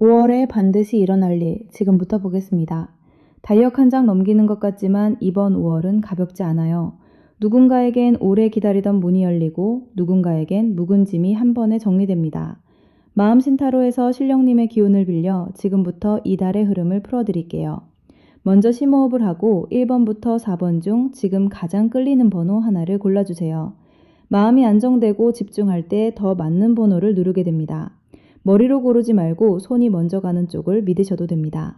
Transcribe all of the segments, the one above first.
5월에 반드시 일어날 일, 지금부터 보겠습니다. 달력 한 장 넘기는 것 같지만 이번 5월은 가볍지 않아요. 누군가에겐 오래 기다리던 문이 열리고 누군가에겐 묵은 짐이 한 번에 정리됩니다. 마음신타로에서 신령님의 기운을 빌려 지금부터 이달의 흐름을 풀어드릴게요. 먼저 심호흡을 하고 1번부터 4번 중 지금 가장 끌리는 번호 하나를 골라주세요. 마음이 안정되고 집중할 때 더 맞는 번호를 누르게 됩니다. 머리로 고르지 말고 손이 먼저 가는 쪽을 믿으셔도 됩니다.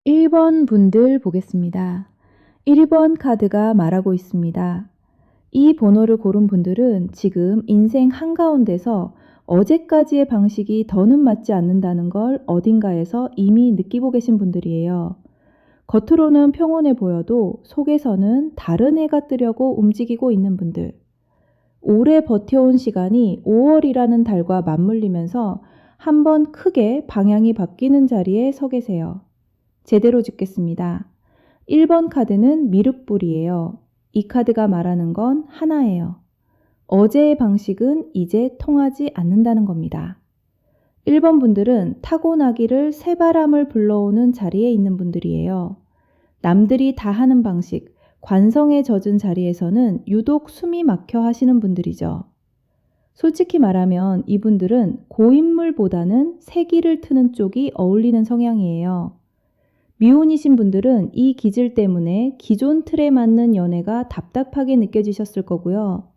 1번 분들 보겠습니다. 1번 카드가 말하고 있습니다. 이 번호를 고른 분들은 지금 인생 한가운데서 어제까지의 방식이 더는 맞지 않는다는 걸 어딘가에서 이미 느끼고 계신 분들이에요. 겉으로는 평온해 보여도 속에서는 다른 해가 뜨려고 움직이고 있는 분들. 오래 버텨온 시간이 5월이라는 달과 맞물리면서 한번 크게 방향이 바뀌는 자리에 서 계세요. 제대로 짚겠습니다. 1번 카드는 미륵불이에요. 이 카드가 말하는 건 하나예요. 어제의 방식은 이제 통하지 않는다는 겁니다. 1번 분들은 타고나기를 새바람을 불러오는 자리에 있는 분들이에요. 남들이 다 하는 방식, 관성에 젖은 자리에서는 유독 숨이 막혀 하시는 분들이죠. 솔직히 말하면 이분들은 고인물보다는 세기를 트는 쪽이 어울리는 성향이에요. 미혼이신 분들은 이 기질 때문에 기존 틀에 맞는 연애가 답답하게 느껴지셨을 거고요.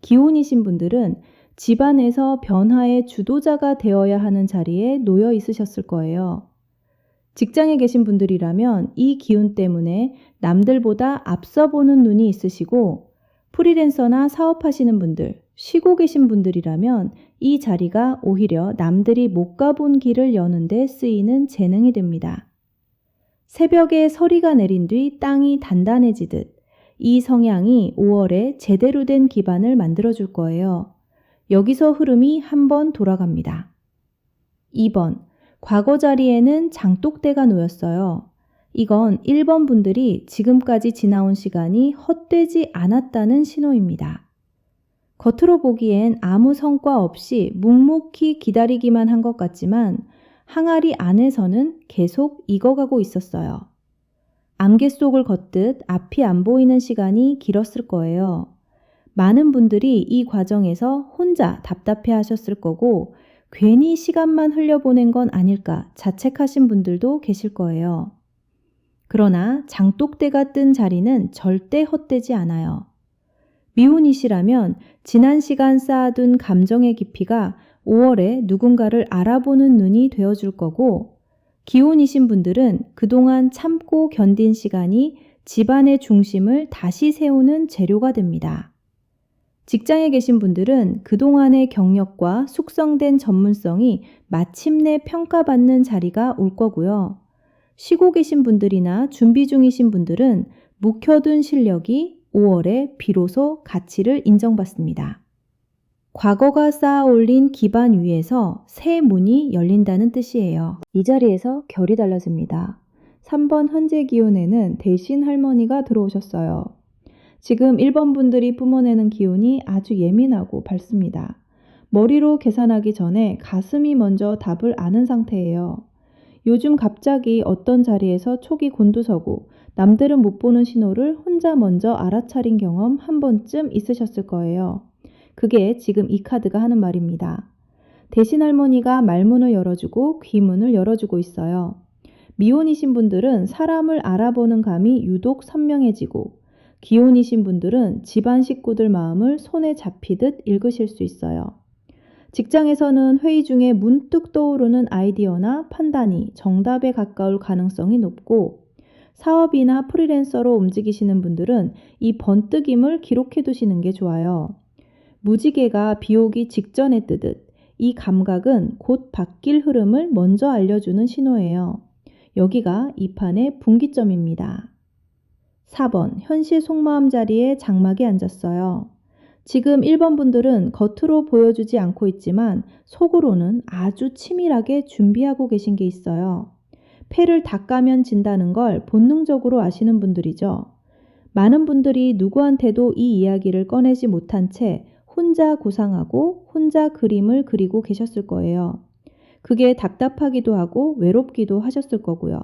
기혼이신 분들은 집안에서 변화의 주도자가 되어야 하는 자리에 놓여 있으셨을 거예요. 직장에 계신 분들이라면 이 기운 때문에 남들보다 앞서 보는 눈이 있으시고, 프리랜서나 사업하시는 분들, 쉬고 계신 분들이라면 이 자리가 오히려 남들이 못 가본 길을 여는 데 쓰이는 재능이 됩니다. 새벽에 서리가 내린 뒤 땅이 단단해지듯 이 성향이 5월에 제대로 된 기반을 만들어줄 거예요. 여기서 흐름이 한번 돌아갑니다. 2번, 과거 자리에는 장독대가 놓였어요. 이건 1번 분들이 지금까지 지나온 시간이 헛되지 않았다는 신호입니다. 겉으로 보기엔 아무 성과 없이 묵묵히 기다리기만 한 것 같지만 항아리 안에서는 계속 익어가고 있었어요. 안개 속을 걷듯 앞이 안 보이는 시간이 길었을 거예요. 많은 분들이 이 과정에서 혼자 답답해 하셨을 거고 괜히 시간만 흘려보낸 건 아닐까 자책하신 분들도 계실 거예요. 그러나 장독대가 뜬 자리는 절대 헛되지 않아요. 미혼이시라면 지난 시간 쌓아둔 감정의 깊이가 5월에 누군가를 알아보는 눈이 되어줄 거고, 기혼이신 분들은 그동안 참고 견딘 시간이 집안의 중심을 다시 세우는 재료가 됩니다. 직장에 계신 분들은 그동안의 경력과 숙성된 전문성이 마침내 평가받는 자리가 올 거고요. 쉬고 계신 분들이나 준비 중이신 분들은 묵혀둔 실력이 5월에 비로소 가치를 인정받습니다. 과거가 쌓아 올린 기반 위에서 새 문이 열린다는 뜻이에요. 이 자리에서 결이 달라집니다. 3번 현재 기운에는 대신 할머니가 들어오셨어요. 지금 1번 분들이 뿜어내는 기운이 아주 예민하고 밝습니다. 머리로 계산하기 전에 가슴이 먼저 답을 아는 상태예요. 요즘 갑자기 어떤 자리에서 촉이 곤두서고 남들은 못 보는 신호를 혼자 먼저 알아차린 경험 한 번쯤 있으셨을 거예요. 그게 지금 이 카드가 하는 말입니다. 대신 할머니가 말문을 열어주고 귀문을 열어주고 있어요. 미혼이신 분들은 사람을 알아보는 감이 유독 선명해지고, 기혼이신 분들은 집안 식구들 마음을 손에 잡히듯 읽으실 수 있어요. 직장에서는 회의 중에 문득 떠오르는 아이디어나 판단이 정답에 가까울 가능성이 높고, 사업이나 프리랜서로 움직이시는 분들은 이 번뜩임을 기록해 두시는 게 좋아요. 무지개가 비 오기 직전에 뜨듯 이 감각은 곧 바뀔 흐름을 먼저 알려주는 신호예요. 여기가 이 판의 분기점입니다. 4번, 현실 속마음 자리에 장막이 앉았어요. 지금 1번 분들은 겉으로 보여주지 않고 있지만 속으로는 아주 치밀하게 준비하고 계신 게 있어요. 패를 닦아면 진다는 걸 본능적으로 아시는 분들이죠. 많은 분들이 누구한테도 이 이야기를 꺼내지 못한 채 혼자 구상하고 혼자 그림을 그리고 계셨을 거예요. 그게 답답하기도 하고 외롭기도 하셨을 거고요.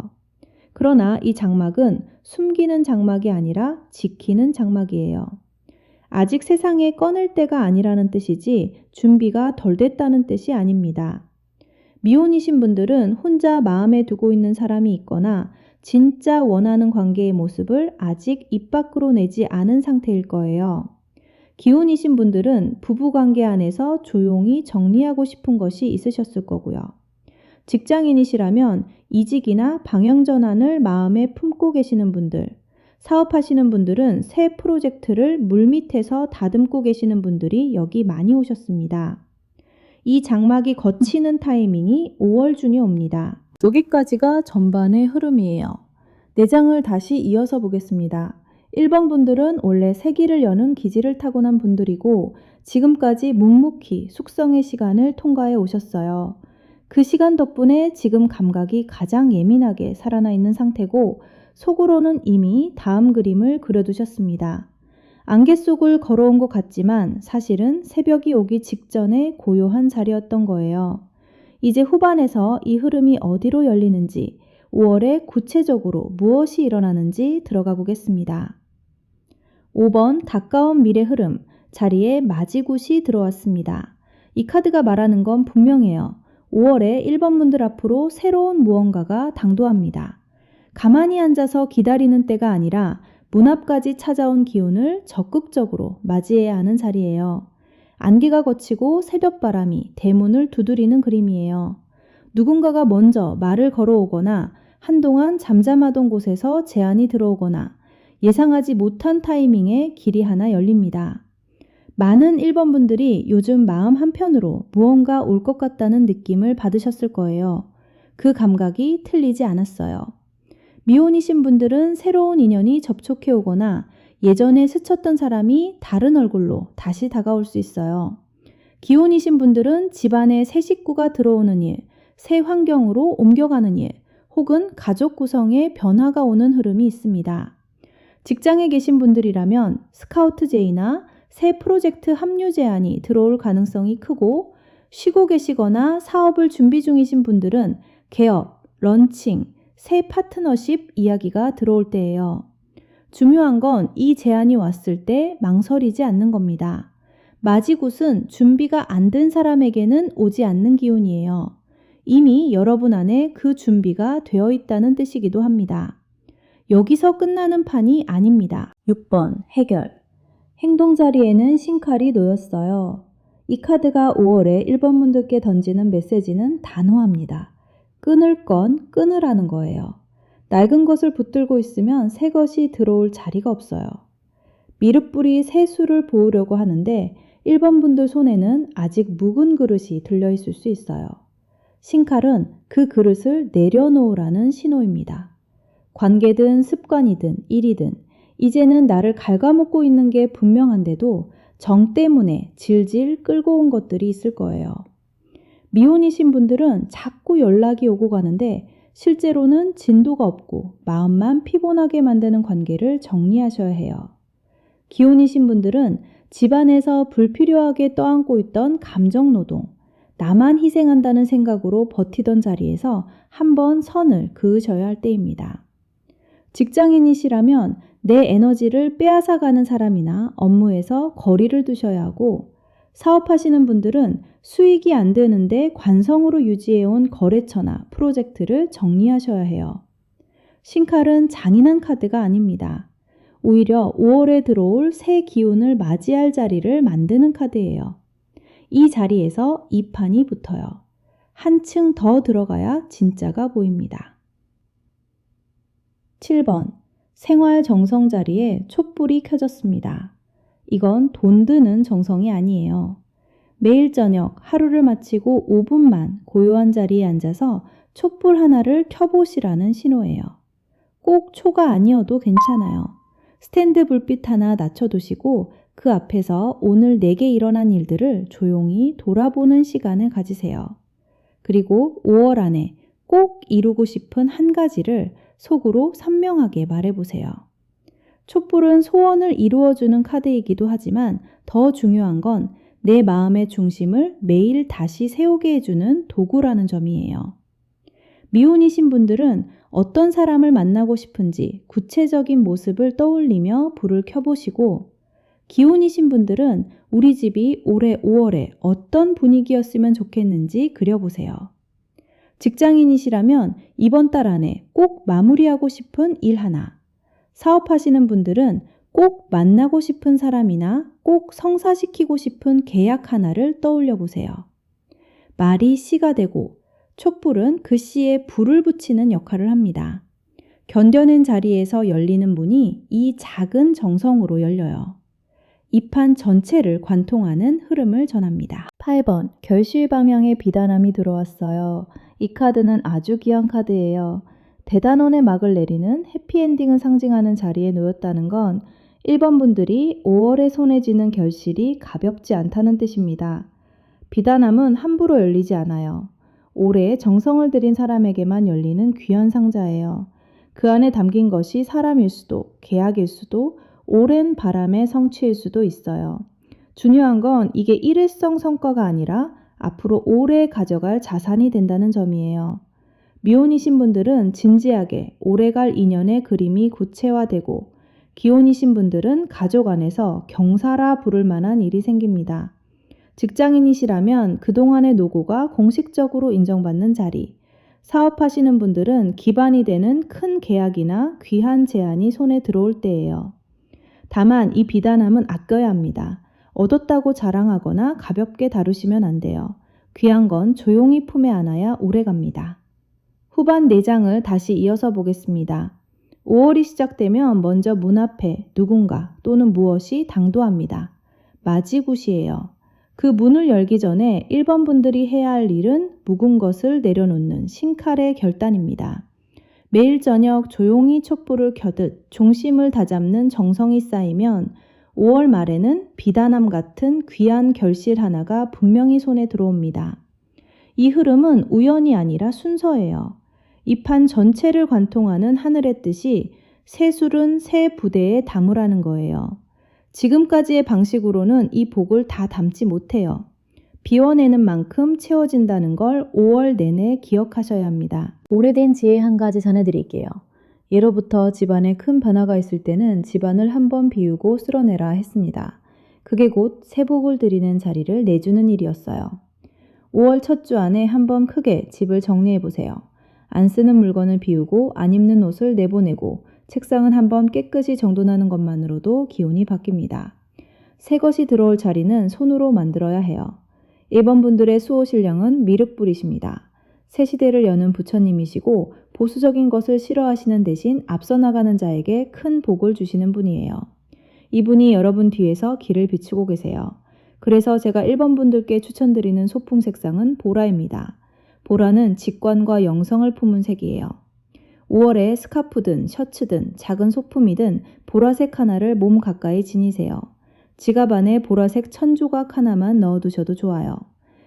그러나 이 장막은 숨기는 장막이 아니라 지키는 장막이에요. 아직 세상에 꺼낼 때가 아니라는 뜻이지 준비가 덜 됐다는 뜻이 아닙니다. 미혼이신 분들은 혼자 마음에 두고 있는 사람이 있거나 진짜 원하는 관계의 모습을 아직 입 밖으로 내지 않은 상태일 거예요. 기혼이신 분들은 부부관계 안에서 조용히 정리하고 싶은 것이 있으셨을 거고요. 직장인이시라면 이직이나 방향전환을 마음에 품고 계시는 분들, 사업하시는 분들은 새 프로젝트를 물밑에서 다듬고 계시는 분들이 여기 많이 오셨습니다. 이 장막이 걷히는 타이밍이 5월 중에 옵니다. 여기까지가 전반의 흐름이에요. 내장을 다시 이어서 보겠습니다. 1번 분들은 원래 세기를 여는 기질을 타고난 분들이고 지금까지 묵묵히 숙성의 시간을 통과해 오셨어요. 그 시간 덕분에 지금 감각이 가장 예민하게 살아나 있는 상태고 속으로는 이미 다음 그림을 그려두셨습니다. 안개 속을 걸어온 것 같지만 사실은 새벽이 오기 직전에 고요한 자리였던 거예요. 이제 후반에서 이 흐름이 어디로 열리는지 5월에 구체적으로 무엇이 일어나는지 들어가 보겠습니다. 5번 가까운 미래 흐름, 자리에 마지굿이 들어왔습니다. 이 카드가 말하는 건 분명해요. 5월에 1번 분들 앞으로 새로운 무언가가 당도합니다. 가만히 앉아서 기다리는 때가 아니라 문 앞까지 찾아온 기운을 적극적으로 맞이해야 하는 자리예요. 안개가 걷히고 새벽바람이 대문을 두드리는 그림이에요. 누군가가 먼저 말을 걸어오거나 한동안 잠잠하던 곳에서 제안이 들어오거나 예상하지 못한 타이밍에 길이 하나 열립니다. 많은 1번 분들이 요즘 마음 한편으로 무언가 올 것 같다는 느낌을 받으셨을 거예요. 그 감각이 틀리지 않았어요. 미혼이신 분들은 새로운 인연이 접촉해 오거나 예전에 스쳤던 사람이 다른 얼굴로 다시 다가올 수 있어요. 기혼이신 분들은 집안에 새 식구가 들어오는 일, 새 환경으로 옮겨가는 일, 혹은 가족 구성에 변화가 오는 흐름이 있습니다. 직장에 계신 분들이라면 스카우트 제의나 새 프로젝트 합류 제안이 들어올 가능성이 크고 쉬고 계시거나 사업을 준비 중이신 분들은 개업, 런칭, 새 파트너십 이야기가 들어올 때예요. 중요한 건 이 제안이 왔을 때 망설이지 않는 겁니다. 마지굿은 준비가 안 된 사람에게는 오지 않는 기운이에요. 이미 여러분 안에 그 준비가 되어 있다는 뜻이기도 합니다. 여기서 끝나는 판이 아닙니다. 6번 해결. 행동 자리에는 신칼이 놓였어요. 이 카드가 5월에 1번 분들께 던지는 메시지는 단호합니다. 끊을 건 끊으라는 거예요. 낡은 것을 붙들고 있으면 새 것이 들어올 자리가 없어요. 미륵불이 새 수를 보으려고 하는데 1번 분들 손에는 아직 묵은 그릇이 들려있을 수 있어요. 신칼은 그 그릇을 내려놓으라는 신호입니다. 관계든 습관이든 일이든 이제는 나를 갉아먹고 있는 게 분명한데도 정 때문에 질질 끌고 온 것들이 있을 거예요. 미혼이신 분들은 자꾸 연락이 오고 가는데 실제로는 진도가 없고 마음만 피곤하게 만드는 관계를 정리하셔야 해요. 기혼이신 분들은 집안에서 불필요하게 떠안고 있던 감정노동, 나만 희생한다는 생각으로 버티던 자리에서 한번 선을 그으셔야 할 때입니다. 직장인이시라면 내 에너지를 빼앗아가는 사람이나 업무에서 거리를 두셔야 하고 사업하시는 분들은 수익이 안 되는데 관성으로 유지해온 거래처나 프로젝트를 정리하셔야 해요. 신칼은 잔인한 카드가 아닙니다. 오히려 5월에 들어올 새 기운을 맞이할 자리를 만드는 카드예요. 이 자리에서 이 판이 붙어요. 한층 더 들어가야 진짜가 보입니다. 7번 생활 정성 자리에 촛불이 켜졌습니다. 이건 돈 드는 정성이 아니에요. 매일 저녁 하루를 마치고 5분만 고요한 자리에 앉아서 촛불 하나를 켜보시라는 신호예요. 꼭 초가 아니어도 괜찮아요. 스탠드 불빛 하나 낮춰두시고 그 앞에서 오늘 내게 일어난 일들을 조용히 돌아보는 시간을 가지세요. 그리고 5월 안에 꼭 이루고 싶은 한 가지를 속으로 선명하게 말해보세요. 촛불은 소원을 이루어주는 카드이기도 하지만 더 중요한 건 내 마음의 중심을 매일 다시 세우게 해주는 도구라는 점이에요. 미혼이신 분들은 어떤 사람을 만나고 싶은지 구체적인 모습을 떠올리며 불을 켜보시고, 기혼이신 분들은 우리 집이 올해 5월에 어떤 분위기였으면 좋겠는지 그려보세요. 직장인이시라면 이번 달 안에 꼭 마무리하고 싶은 일 하나, 사업하시는 분들은 꼭 만나고 싶은 사람이나 꼭 성사시키고 싶은 계약 하나를 떠올려 보세요. 말이 씨가 되고 촛불은 그 씨에 불을 붙이는 역할을 합니다. 견뎌낸 자리에서 열리는 문이 이 작은 정성으로 열려요. 이 판 전체를 관통하는 흐름을 전합니다. 8번, 결실 방향의 비단함이 들어왔어요. 이 카드는 아주 귀한 카드예요. 대단원의 막을 내리는 해피엔딩을 상징하는 자리에 놓였다는 건 1번 분들이 5월에 손에 쥐는 결실이 가볍지 않다는 뜻입니다. 비단함은 함부로 열리지 않아요. 올해 정성을 들인 사람에게만 열리는 귀한 상자예요. 그 안에 담긴 것이 사람일 수도, 계약일 수도, 오랜 바람의 성취일 수도 있어요. 중요한 건 이게 일회성 성과가 아니라 앞으로 오래 가져갈 자산이 된다는 점이에요. 미혼이신 분들은 진지하게 오래갈 인연의 그림이 구체화되고, 기혼이신 분들은 가족 안에서 경사라 부를 만한 일이 생깁니다. 직장인이시라면 그동안의 노고가 공식적으로 인정받는 자리, 사업하시는 분들은 기반이 되는 큰 계약이나 귀한 제안이 손에 들어올 때예요. 다만 이 비단함은 아껴야 합니다. 얻었다고 자랑하거나 가볍게 다루시면 안 돼요. 귀한 건 조용히 품에 안아야 오래갑니다. 후반 4장을 다시 이어서 보겠습니다. 5월이 시작되면 먼저 문 앞에 누군가 또는 무엇이 당도합니다. 맞이굿이에요. 그 문을 열기 전에 1번 분들이 해야 할 일은 묵은 것을 내려놓는 신칼의 결단입니다. 매일 저녁 조용히 촛불을 켜듯 중심을 다잡는 정성이 쌓이면 5월 말에는 비단함 같은 귀한 결실 하나가 분명히 손에 들어옵니다. 이 흐름은 우연이 아니라 순서예요. 이 판 전체를 관통하는 하늘의 뜻이 새술은 새 부대에 담으라는 거예요. 지금까지의 방식으로는 이 복을 다 담지 못해요. 비워내는 만큼 채워진다는 걸 5월 내내 기억하셔야 합니다. 오래된 지혜 한 가지 전해드릴게요. 예로부터 집안에 큰 변화가 있을 때는 집안을 한번 비우고 쓸어내라 했습니다. 그게 곧 새복을 드리는 자리를 내주는 일이었어요. 5월 첫 주 안에 한번 크게 집을 정리해보세요. 안 쓰는 물건을 비우고 안 입는 옷을 내보내고 책상은 한번 깨끗이 정돈하는 것만으로도 기운이 바뀝니다. 새 것이 들어올 자리는 손으로 만들어야 해요. 1번 분들의 수호신령은 미륵불이십니다. 새 시대를 여는 부처님이시고 보수적인 것을 싫어하시는 대신 앞서 나가는 자에게 큰 복을 주시는 분이에요. 이분이 여러분 뒤에서 길을 비추고 계세요. 그래서 제가 1번 분들께 추천드리는 소품 색상은 보라입니다. 보라는 직관과 영성을 품은 색이에요. 5월에 스카프든 셔츠든 작은 소품이든 보라색 하나를 몸 가까이 지니세요. 지갑 안에 보라색 천조각 하나만 넣어두셔도 좋아요.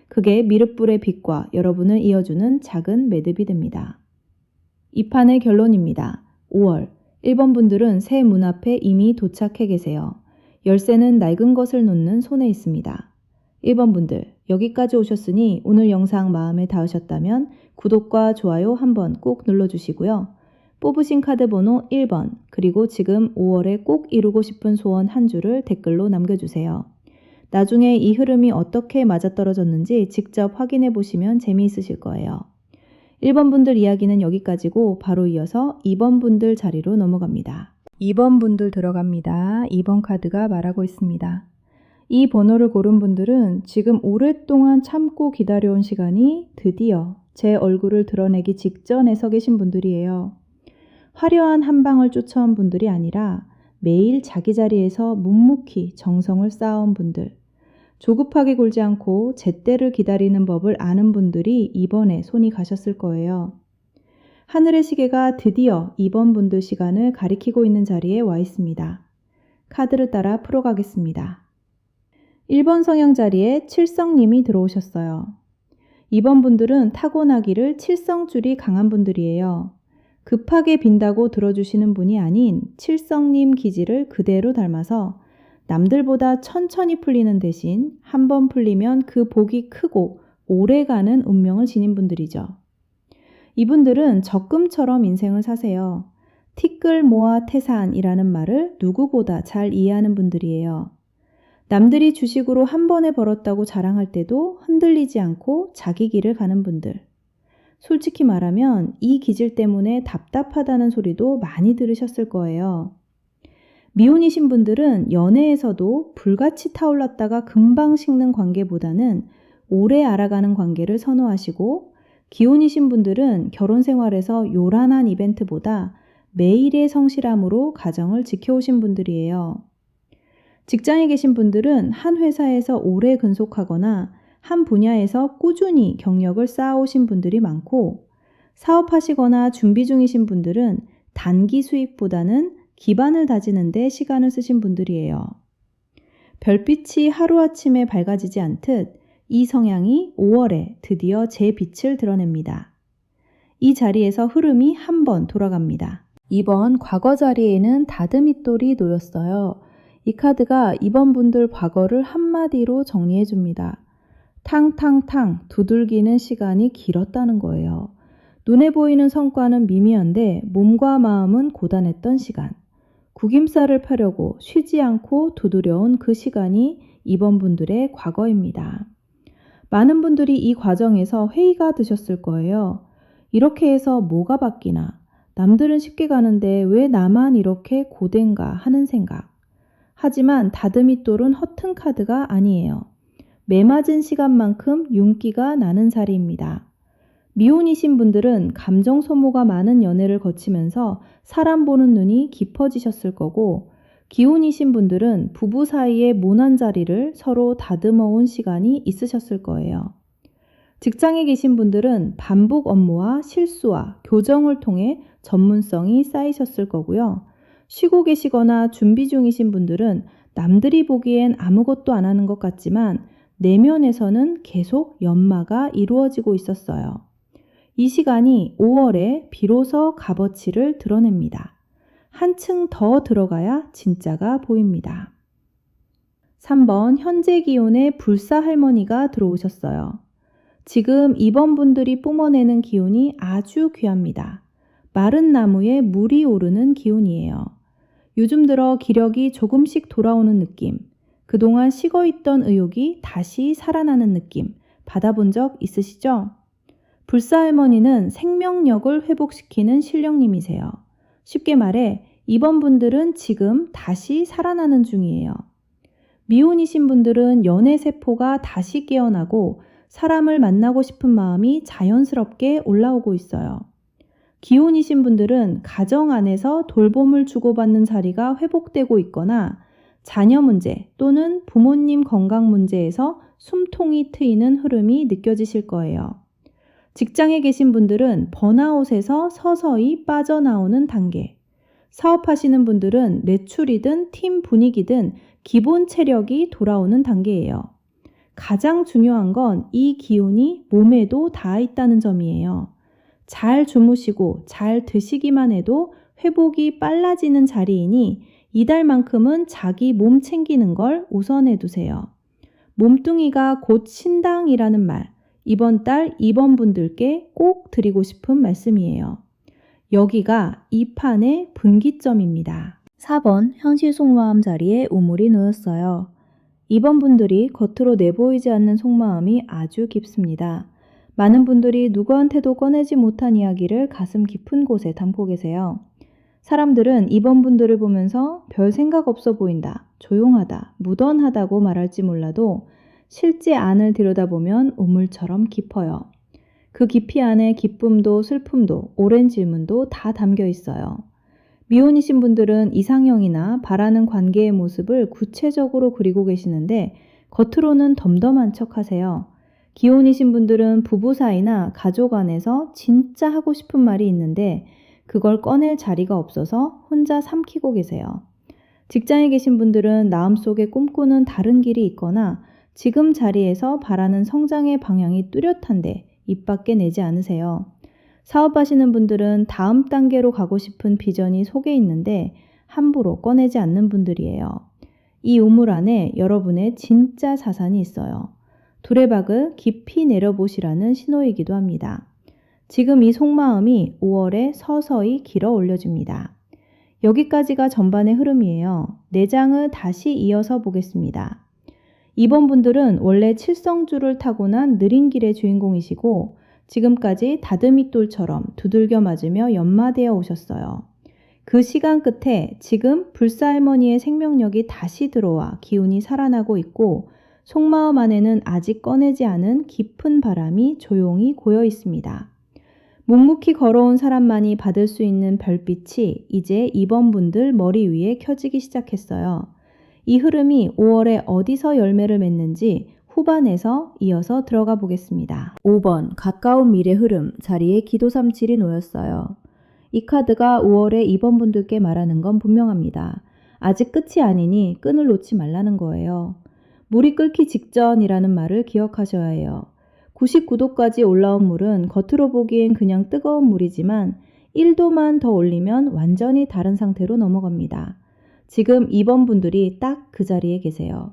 그게 미륵불의 빛과 여러분을 이어주는 작은 매듭이 됩니다. 이 판의 결론입니다. 5월, 1번 분들은 새 문 앞에 이미 도착해 계세요. 열쇠는 낡은 것을 놓는 손에 있습니다. 1번 분들, 여기까지 오셨으니 오늘 영상 마음에 닿으셨다면 구독과 좋아요 한번 꼭 눌러주시고요. 뽑으신 카드 번호 1번, 그리고 지금 5월에 꼭 이루고 싶은 소원 한 줄을 댓글로 남겨주세요. 나중에 이 흐름이 어떻게 맞아떨어졌는지 직접 확인해 보시면 재미있으실 거예요. 1번 분들 이야기는 여기까지고 바로 이어서 2번 분들 자리로 넘어갑니다. 2번 분들 들어갑니다. 2번 카드가 말하고 있습니다. 이 번호를 고른 분들은 지금 오랫동안 참고 기다려온 시간이 드디어 제 얼굴을 드러내기 직전에 서 계신 분들이에요. 화려한 한 방을 쫓아온 분들이 아니라 매일 자기 자리에서 묵묵히 정성을 쌓아온 분들, 조급하게 굴지 않고 제때를 기다리는 법을 아는 분들이 이번에 손이 가셨을 거예요. 하늘의 시계가 드디어 이번 분들 시간을 가리키고 있는 자리에 와 있습니다. 카드를 따라 풀어가겠습니다. 1번 성형 자리에 칠성님이 들어오셨어요. 이번 분들은 타고나기를 칠성줄이 강한 분들이에요. 급하게 빈다고 들어주시는 분이 아닌 칠성님 기질을 그대로 닮아서 남들보다 천천히 풀리는 대신 한 번 풀리면 그 복이 크고 오래가는 운명을 지닌 분들이죠. 이분들은 적금처럼 인생을 사세요. 티끌 모아 태산이라는 말을 누구보다 잘 이해하는 분들이에요. 남들이 주식으로 한 번에 벌었다고 자랑할 때도 흔들리지 않고 자기 길을 가는 분들. 솔직히 말하면 이 기질 때문에 답답하다는 소리도 많이 들으셨을 거예요. 미혼이신 분들은 연애에서도 불같이 타올랐다가 금방 식는 관계보다는 오래 알아가는 관계를 선호하시고, 기혼이신 분들은 결혼 생활에서 요란한 이벤트보다 매일의 성실함으로 가정을 지켜오신 분들이에요. 직장에 계신 분들은 한 회사에서 오래 근속하거나 한 분야에서 꾸준히 경력을 쌓아오신 분들이 많고, 사업하시거나 준비 중이신 분들은 단기 수익보다는 기반을 다지는 데 시간을 쓰신 분들이에요. 별빛이 하루아침에 밝아지지 않듯 이 성향이 5월에 드디어 제 빛을 드러냅니다. 이 자리에서 흐름이 한 번 돌아갑니다. 이번 과거 자리에는 다듬이돌이 놓였어요. 이 카드가 이번 분들 과거를 한마디로 정리해 줍니다. 탕탕탕 두들기는 시간이 길었다는 거예요. 눈에 보이는 성과는 미미한데 몸과 마음은 고단했던 시간. 구김살을 펴려고 쉬지 않고 두드려온 그 시간이 이번 분들의 과거입니다. 많은 분들이 이 과정에서 회의가 드셨을 거예요. 이렇게 해서 뭐가 바뀌나? 남들은 쉽게 가는데 왜 나만 이렇게 고된가 하는 생각. 하지만 다듬이돌은 허튼 카드가 아니에요. 매맞은 시간만큼 윤기가 나는 자리입니다. 미혼이신 분들은 감정 소모가 많은 연애를 거치면서 사람 보는 눈이 깊어지셨을 거고, 기혼이신 분들은 부부 사이의 모난 자리를 서로 다듬어 온 시간이 있으셨을 거예요. 직장에 계신 분들은 반복 업무와 실수와 교정을 통해 전문성이 쌓이셨을 거고요. 쉬고 계시거나 준비 중이신 분들은 남들이 보기엔 아무것도 안 하는 것 같지만 내면에서는 계속 연마가 이루어지고 있었어요. 이 시간이 5월에 비로소 값어치를 드러냅니다. 한층 더 들어가야 진짜가 보입니다. 3번 현재 기운에 불사 할머니가 들어오셨어요. 지금 이번 분들이 뿜어내는 기운이 아주 귀합니다. 마른 나무에 물이 오르는 기운이에요. 요즘 들어 기력이 조금씩 돌아오는 느낌, 그동안 식어있던 의욕이 다시 살아나는 느낌 받아본 적 있으시죠? 불사 할머니는 생명력을 회복시키는 신령님이세요. 쉽게 말해 이번 분들은 지금 다시 살아나는 중이에요. 미혼이신 분들은 연애세포가 다시 깨어나고 사람을 만나고 싶은 마음이 자연스럽게 올라오고 있어요. 기혼이신 분들은 가정 안에서 돌봄을 주고받는 자리가 회복되고 있거나 자녀 문제 또는 부모님 건강 문제에서 숨통이 트이는 흐름이 느껴지실 거예요. 직장에 계신 분들은 번아웃에서 서서히 빠져나오는 단계. 사업하시는 분들은 매출이든 팀 분위기든 기본 체력이 돌아오는 단계예요. 가장 중요한 건 이 기운이 몸에도 닿아 있다는 점이에요. 잘 주무시고 잘 드시기만 해도 회복이 빨라지는 자리이니 이달만큼은 자기 몸 챙기는 걸 우선해 두세요. 몸뚱이가 곧 신당이라는 말, 이번 달 이번 분들께 꼭 드리고 싶은 말씀이에요. 여기가 이 판의 분기점입니다. 4번 현실 속마음 자리에 우물이 놓였어요. 이번 분들이 겉으로 내보이지 않는 속마음이 아주 깊습니다. 많은 분들이 누구한테도 꺼내지 못한 이야기를 가슴 깊은 곳에 담고 계세요. 사람들은 이번 분들을 보면서 별 생각 없어 보인다, 조용하다, 무던하다고 말할지 몰라도 실제 안을 들여다보면 우물처럼 깊어요. 그 깊이 안에 기쁨도 슬픔도 오랜 질문도 다 담겨 있어요. 미혼이신 분들은 이상형이나 바라는 관계의 모습을 구체적으로 그리고 계시는데 겉으로는 덤덤한 척 하세요. 기혼이신 분들은 부부 사이나 가족 안에서 진짜 하고 싶은 말이 있는데 그걸 꺼낼 자리가 없어서 혼자 삼키고 계세요. 직장에 계신 분들은 마음속에 꿈꾸는 다른 길이 있거나 지금 자리에서 바라는 성장의 방향이 뚜렷한데 입 밖에 내지 않으세요. 사업하시는 분들은 다음 단계로 가고 싶은 비전이 속에 있는데 함부로 꺼내지 않는 분들이에요. 이 우물 안에 여러분의 진짜 자산이 있어요. 두레박을 깊이 내려보시라는 신호이기도 합니다. 지금 이 속마음이 5월에 서서히 길어 올려집니다. 여기까지가 전반의 흐름이에요. 내장을 다시 이어서 보겠습니다. 이번 분들은 원래 칠성줄을 타고난 느린 길의 주인공이시고 지금까지 다듬이돌처럼 두들겨 맞으며 연마되어 오셨어요. 그 시간 끝에 지금 불사할머니의 생명력이 다시 들어와 기운이 살아나고 있고 속마음 안에는 아직 꺼내지 않은 깊은 바람이 조용히 고여 있습니다. 묵묵히 걸어온 사람만이 받을 수 있는 별빛이 이제 이번 분들 머리 위에 켜지기 시작했어요. 이 흐름이 5월에 어디서 열매를 맺는지 후반에서 이어서 들어가 보겠습니다. 5번 가까운 미래 흐름 자리에 기도37이 놓였어요. 이 카드가 5월에 이번 분들께 말하는 건 분명합니다. 아직 끝이 아니니 끈을 놓지 말라는 거예요. 물이 끓기 직전이라는 말을 기억하셔야 해요. 99도까지 올라온 물은 겉으로 보기엔 그냥 뜨거운 물이지만 1도만 더 올리면 완전히 다른 상태로 넘어갑니다. 지금 이번 분들이 딱 그 자리에 계세요.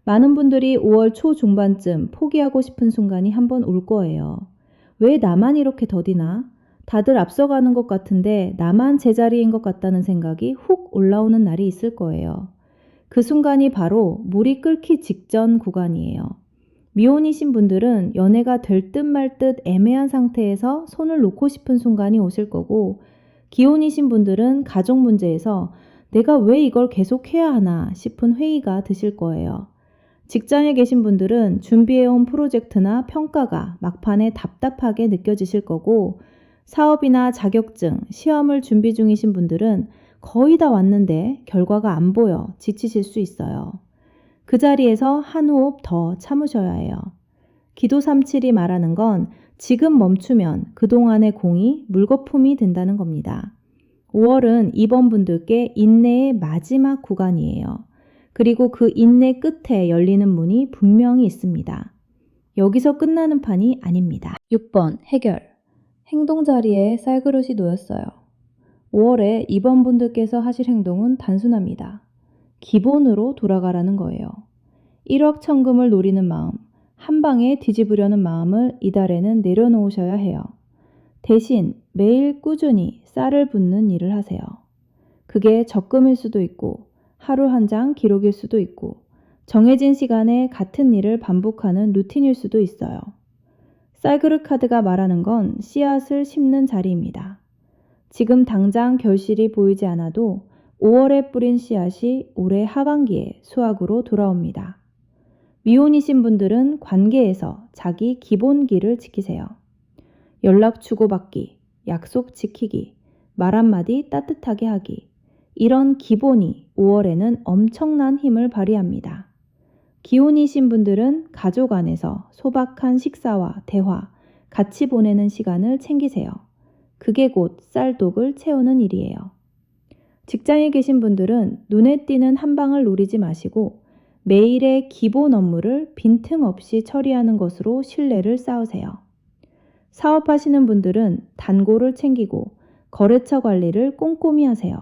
많은 분들이 5월 초중반쯤 포기하고 싶은 순간이 한번 올 거예요. 왜 나만 이렇게 더디나? 다들 앞서가는 것 같은데 나만 제자리인 것 같다는 생각이 훅 올라오는 날이 있을 거예요. 그 순간이 바로 물이 끓기 직전 구간이에요. 미혼이신 분들은 연애가 될 듯 말 듯 애매한 상태에서 손을 놓고 싶은 순간이 오실 거고 기혼이신 분들은 가족 문제에서 내가 왜 이걸 계속 해야 하나 싶은 회의가 드실 거예요. 직장에 계신 분들은 준비해온 프로젝트나 평가가 막판에 답답하게 느껴지실 거고 사업이나 자격증, 시험을 준비 중이신 분들은 거의 다 왔는데 결과가 안 보여 지치실 수 있어요. 그 자리에서 한 호흡 더 참으셔야 해요. 기도37이 말하는 건 지금 멈추면 그동안의 공이 물거품이 된다는 겁니다. 5월은 이번 분들께 인내의 마지막 구간이에요. 그리고 그 인내 끝에 열리는 문이 분명히 있습니다. 여기서 끝나는 판이 아닙니다. 6번 해결. 행동 자리에 쌀그릇이 놓였어요. 5월에 이번 분들께서 하실 행동은 단순합니다. 기본으로 돌아가라는 거예요. 1억 천금을 노리는 마음, 한 방에 뒤집으려는 마음을 이달에는 내려놓으셔야 해요. 대신 매일 꾸준히 쌀을 붓는 일을 하세요. 그게 적금일 수도 있고 하루 한 장 기록일 수도 있고 정해진 시간에 같은 일을 반복하는 루틴일 수도 있어요. 쌀그릇 카드가 말하는 건 씨앗을 심는 자리입니다. 지금 당장 결실이 보이지 않아도 5월에 뿌린 씨앗이 올해 하반기에 수확으로 돌아옵니다. 미혼이신 분들은 관계에서 자기 기본기를 지키세요. 연락 주고받기, 약속 지키기, 말 한마디 따뜻하게 하기. 이런 기본이 5월에는 엄청난 힘을 발휘합니다. 기혼이신 분들은 가족 안에서 소박한 식사와 대화, 같이 보내는 시간을 챙기세요. 그게 곧 쌀독을 채우는 일이에요. 직장에 계신 분들은 눈에 띄는 한 방을 노리지 마시고 매일의 기본 업무를 빈틈없이 처리하는 것으로 신뢰를 쌓으세요. 사업하시는 분들은 단골을 챙기고 거래처 관리를 꼼꼼히 하세요.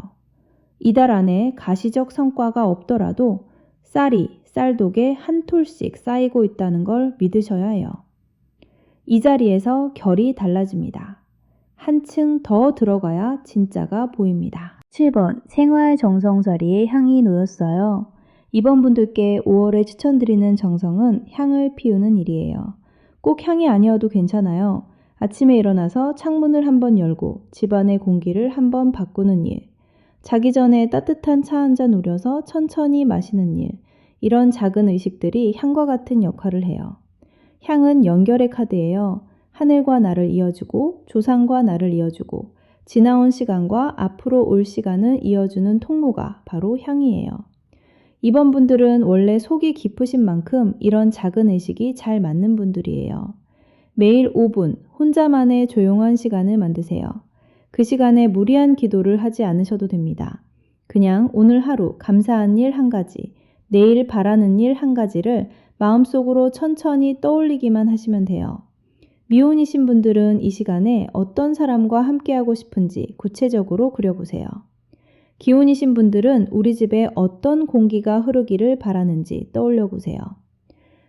이달 안에 가시적 성과가 없더라도 쌀이 쌀독에 한 톨씩 쌓이고 있다는 걸 믿으셔야 해요. 이 자리에서 결이 달라집니다. 한층 더 들어가야 진짜가 보입니다. 7번 생활 정성 자리에 향이 놓였어요. 이번 분들께 5월에 추천드리는 정성은 향을 피우는 일이에요. 꼭 향이 아니어도 괜찮아요. 아침에 일어나서 창문을 한번 열고 집안의 공기를 한번 바꾸는 일, 자기 전에 따뜻한 차 한 잔 우려서 천천히 마시는 일, 이런 작은 의식들이 향과 같은 역할을 해요. 향은 연결의 카드예요. 하늘과 나를 이어주고 조상과 나를 이어주고 지나온 시간과 앞으로 올 시간을 이어주는 통로가 바로 향이에요. 이번 분들은 원래 속이 깊으신 만큼 이런 작은 의식이 잘 맞는 분들이에요. 매일 5분 혼자만의 조용한 시간을 만드세요. 그 시간에 무리한 기도를 하지 않으셔도 됩니다. 그냥 오늘 하루 감사한 일 한 가지, 내일 바라는 일 한 가지를 마음속으로 천천히 떠올리기만 하시면 돼요. 미혼이신 분들은 이 시간에 어떤 사람과 함께하고 싶은지 구체적으로 그려보세요. 기혼이신 분들은 우리 집에 어떤 공기가 흐르기를 바라는지 떠올려 보세요.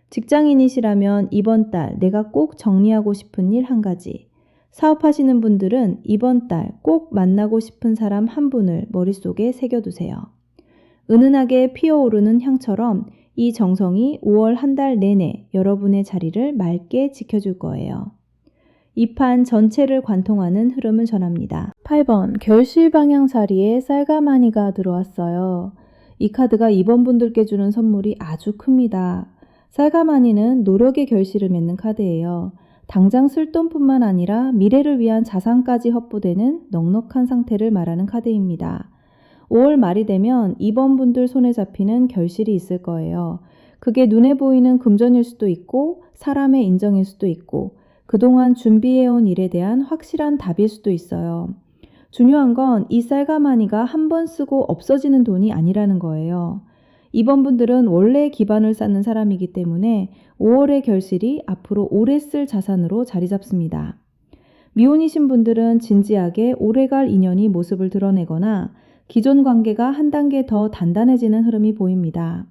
직장인이시라면 이번 달 내가 꼭 정리하고 싶은 일 한 가지, 사업하시는 분들은 이번 달 꼭 만나고 싶은 사람 한 분을 머릿속에 새겨두세요. 은은하게 피어오르는 향처럼 이 정성이 5월 한 달 내내 여러분의 자리를 맑게 지켜줄 거예요. 이 판 전체를 관통하는 흐름을 전합니다. 8번 결실 방향 자리에 쌀가마니가 들어왔어요. 이 카드가 2번 분들께 주는 선물이 아주 큽니다. 쌀가마니는 노력의 결실을 맺는 카드예요. 당장 쓸 돈뿐만 아니라 미래를 위한 자산까지 확보되는 넉넉한 상태를 말하는 카드입니다. 5월 말이 되면 2번 분들 손에 잡히는 결실이 있을 거예요. 그게 눈에 보이는 금전일 수도 있고 사람의 인정일 수도 있고 그동안 준비해온 일에 대한 확실한 답일 수도 있어요. 중요한 건 이 쌀가마니가 한 번 쓰고 없어지는 돈이 아니라는 거예요. 이번 분들은 원래 기반을 쌓는 사람이기 때문에 5월의 결실이 앞으로 오래 쓸 자산으로 자리 잡습니다. 미혼이신 분들은 진지하게 오래갈 인연이 모습을 드러내거나 기존 관계가 한 단계 더 단단해지는 흐름이 보입니다.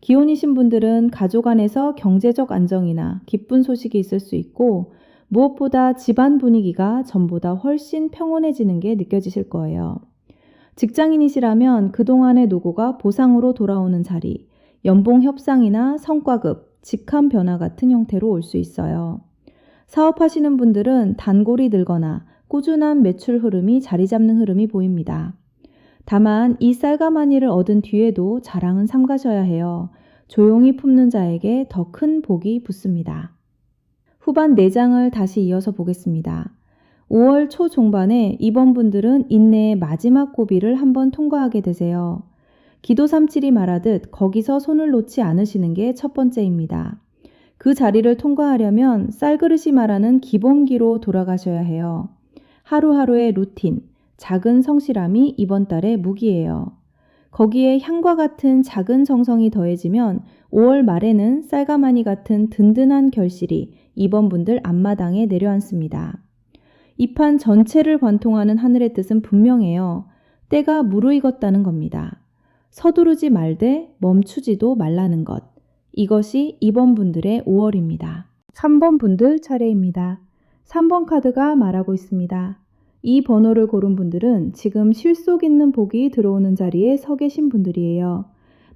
기혼이신 분들은 가족 안에서 경제적 안정이나 기쁜 소식이 있을 수 있고 무엇보다 집안 분위기가 전보다 훨씬 평온해지는 게 느껴지실 거예요. 직장인이시라면 그동안의 노고가 보상으로 돌아오는 자리, 연봉 협상이나 성과급, 직함 변화 같은 형태로 올 수 있어요. 사업하시는 분들은 단골이 늘거나 꾸준한 매출 흐름이 자리 잡는 흐름이 보입니다. 다만 이 쌀가마니를 얻은 뒤에도 자랑은 삼가셔야 해요. 조용히 품는 자에게 더 큰 복이 붙습니다. 후반 4장을 다시 이어서 보겠습니다. 5월 초 중반에 이번 분들은 인내의 마지막 고비를 한번 통과하게 되세요. 기도 3.7이 말하듯 거기서 손을 놓지 않으시는 게 첫 번째입니다. 그 자리를 통과하려면 쌀그릇이 말하는 기본기로 돌아가셔야 해요. 하루하루의 루틴, 작은 성실함이 이번 달의 무기예요. 거기에 향과 같은 작은 정성이 더해지면 5월 말에는 쌀가마니 같은 든든한 결실이 이번 분들 앞마당에 내려앉습니다. 이 판 전체를 관통하는 하늘의 뜻은 분명해요. 때가 무르익었다는 겁니다. 서두르지 말되 멈추지도 말라는 것. 이것이 이번 분들의 5월입니다. 3번 분들 차례입니다. 3번 카드가 말하고 있습니다. 이 번호를 고른 분들은 지금 실속 있는 복이 들어오는 자리에 서 계신 분들이에요.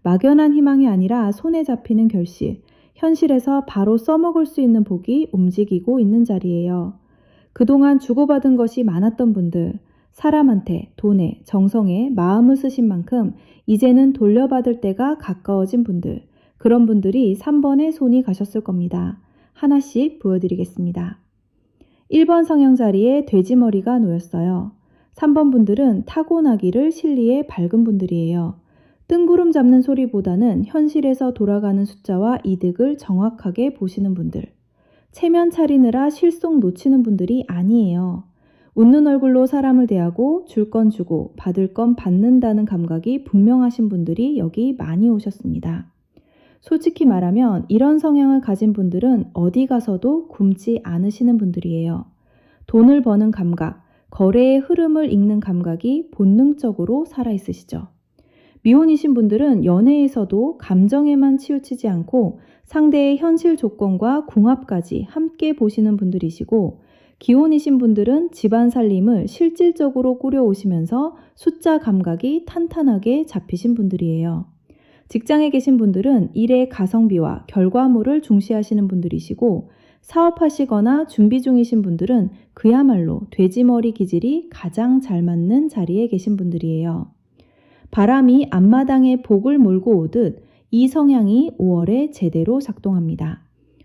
막연한 희망이 아니라 손에 잡히는 결실, 현실에서 바로 써먹을 수 있는 복이 움직이고 있는 자리예요. 그동안 주고받은 것이 많았던 분들, 사람한테, 돈에, 정성에 마음을 쓰신 만큼 이제는 돌려받을 때가 가까워진 분들, 그런 분들이 3번에 손이 가셨을 겁니다. 하나씩 보여드리겠습니다. 1번 성형 자리에 돼지머리가 놓였어요. 3번 분들은 타고나기를 실리에 밝은 분들이에요. 뜬구름 잡는 소리보다는 현실에서 돌아가는 숫자와 이득을 정확하게 보시는 분들. 체면 차리느라 실속 놓치는 분들이 아니에요. 웃는 얼굴로 사람을 대하고 줄 건 주고 받을 건 받는다는 감각이 분명하신 분들이 여기 많이 오셨습니다. 솔직히 말하면 이런 성향을 가진 분들은 어디 가서도 굶지 않으시는 분들이에요. 돈을 버는 감각, 거래의 흐름을 읽는 감각이 본능적으로 살아있으시죠. 미혼이신 분들은 연애에서도 감정에만 치우치지 않고 상대의 현실 조건과 궁합까지 함께 보시는 분들이시고, 기혼이신 분들은 집안 살림을 실질적으로 꾸려오시면서 숫자 감각이 탄탄하게 잡히신 분들이에요. 직장에 계신 분들은 일의 가성비와 결과물을 중시하시는 분들이시고, 사업하시거나 준비 중이신 분들은 그야말로 돼지머리 기질이 가장 잘 맞는 자리에 계신 분들이에요. 바람이 앞마당에 복을 몰고 오듯 이 성향이 5월에 제대로 작동합니다.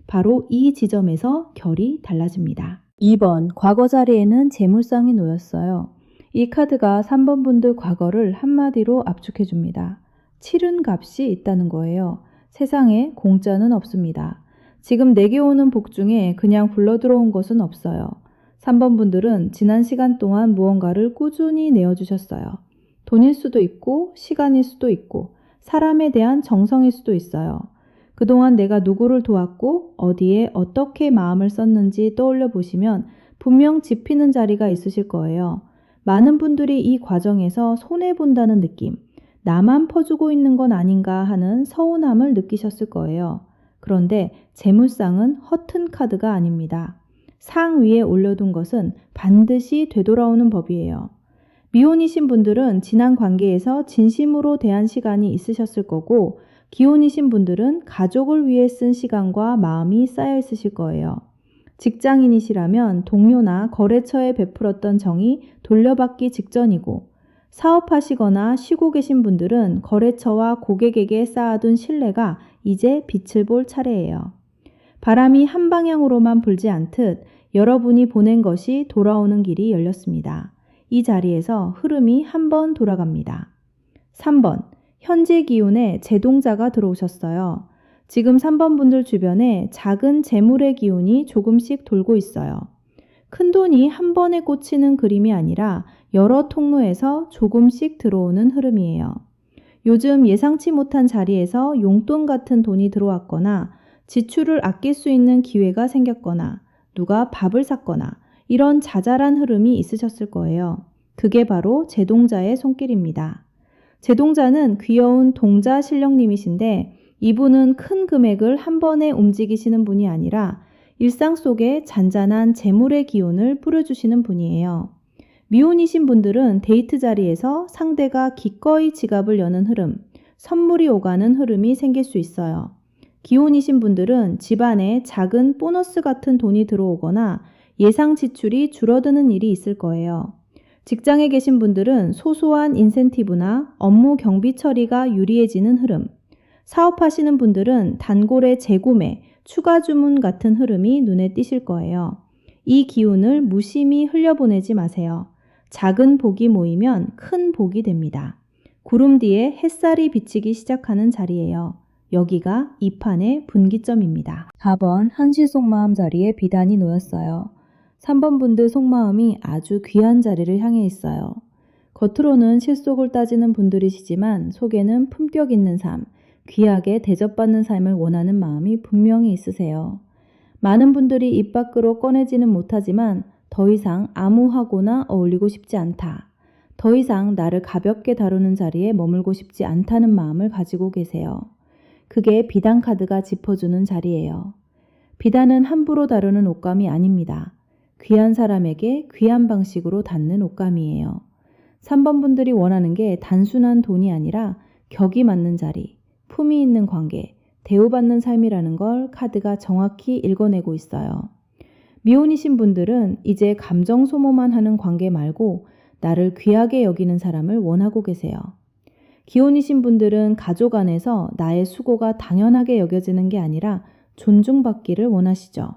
바로 이 지점에서 결이 달라집니다. 2번 과거 자리에는 재물상이 놓였어요. 이 카드가 3번 분들 과거를 한마디로 압축해 줍니다. 치른 값이 있다는 거예요. 세상에 공짜는 없습니다. 지금 내게 오는 복 중에 그냥 굴러 들어온 것은 없어요. 3번 분들은 지난 시간 동안 무언가를 꾸준히 내어주셨어요. 돈일 수도 있고 시간일 수도 있고 사람에 대한 정성일 수도 있어요. 그동안 내가 누구를 도왔고 어디에 어떻게 마음을 썼는지 떠올려 보시면 분명 짚히는 자리가 있으실 거예요. 많은 분들이 이 과정에서 손해본다는 느낌, 나만 퍼주고 있는 건 아닌가 하는 서운함을 느끼셨을 거예요. 그런데 재물상은 허튼 카드가 아닙니다. 상 위에 올려둔 것은 반드시 되돌아오는 법이에요. 미혼이신 분들은 지난 관계에서 진심으로 대한 시간이 있으셨을 거고, 기혼이신 분들은 가족을 위해 쓴 시간과 마음이 쌓여 있으실 거예요. 직장인이시라면 동료나 거래처에 베풀었던 정이 돌려받기 직전이고, 사업하시거나 쉬고 계신 분들은 거래처와 고객에게 쌓아둔 신뢰가 이제 빛을 볼 차례예요. 바람이 한 방향으로만 불지 않듯 여러분이 보낸 것이 돌아오는 길이 열렸습니다. 이 자리에서 흐름이 한 번 돌아갑니다. 3번, 현재 기운에 제동자가 들어오셨어요. 지금 3번 분들 주변에 작은 재물의 기운이 조금씩 돌고 있어요. 큰 돈이 한 번에 꽂히는 그림이 아니라 여러 통로에서 조금씩 들어오는 흐름이에요. 요즘 예상치 못한 자리에서 용돈 같은 돈이 들어왔거나 지출을 아낄 수 있는 기회가 생겼거나 누가 밥을 샀거나 이런 자잘한 흐름이 있으셨을 거예요. 그게 바로 제동자의 손길입니다. 제동자는 귀여운 동자 신령님이신데 이분은 큰 금액을 한 번에 움직이시는 분이 아니라 일상 속에 잔잔한 재물의 기운을 뿌려주시는 분이에요. 미혼이신 분들은 데이트 자리에서 상대가 기꺼이 지갑을 여는 흐름, 선물이 오가는 흐름이 생길 수 있어요. 기혼이신 분들은 집안에 작은 보너스 같은 돈이 들어오거나 예상 지출이 줄어드는 일이 있을 거예요. 직장에 계신 분들은 소소한 인센티브나 업무 경비 처리가 유리해지는 흐름, 사업하시는 분들은 단골의 재구매, 추가 주문 같은 흐름이 눈에 띄실 거예요. 이 기운을 무심히 흘려보내지 마세요. 작은 복이 모이면 큰 복이 됩니다. 구름 뒤에 햇살이 비치기 시작하는 자리예요. 여기가 이 판의 분기점입니다. 4번 한시 속마음 자리에 비단이 놓였어요. 3번 분들 속마음이 아주 귀한 자리를 향해 있어요. 겉으로는 실속을 따지는 분들이시지만 속에는 품격 있는 삶, 귀하게 대접받는 삶을 원하는 마음이 분명히 있으세요. 많은 분들이 입 밖으로 꺼내지는 못하지만 더 이상 암호하거나 어울리고 싶지 않다. 더 이상 나를 가볍게 다루는 자리에 머물고 싶지 않다는 마음을 가지고 계세요. 그게 비단 카드가 짚어주는 자리예요. 비단은 함부로 다루는 옷감이 아닙니다. 귀한 사람에게 귀한 방식으로 닿는 옷감이에요. 3번 분들이 원하는 게 단순한 돈이 아니라 격이 맞는 자리, 품이 있는 관계, 대우받는 삶이라는 걸 카드가 정확히 읽어내고 있어요. 미혼이신 분들은 이제 감정 소모만 하는 관계 말고 나를 귀하게 여기는 사람을 원하고 계세요. 기혼이신 분들은 가족 안에서 나의 수고가 당연하게 여겨지는 게 아니라 존중받기를 원하시죠.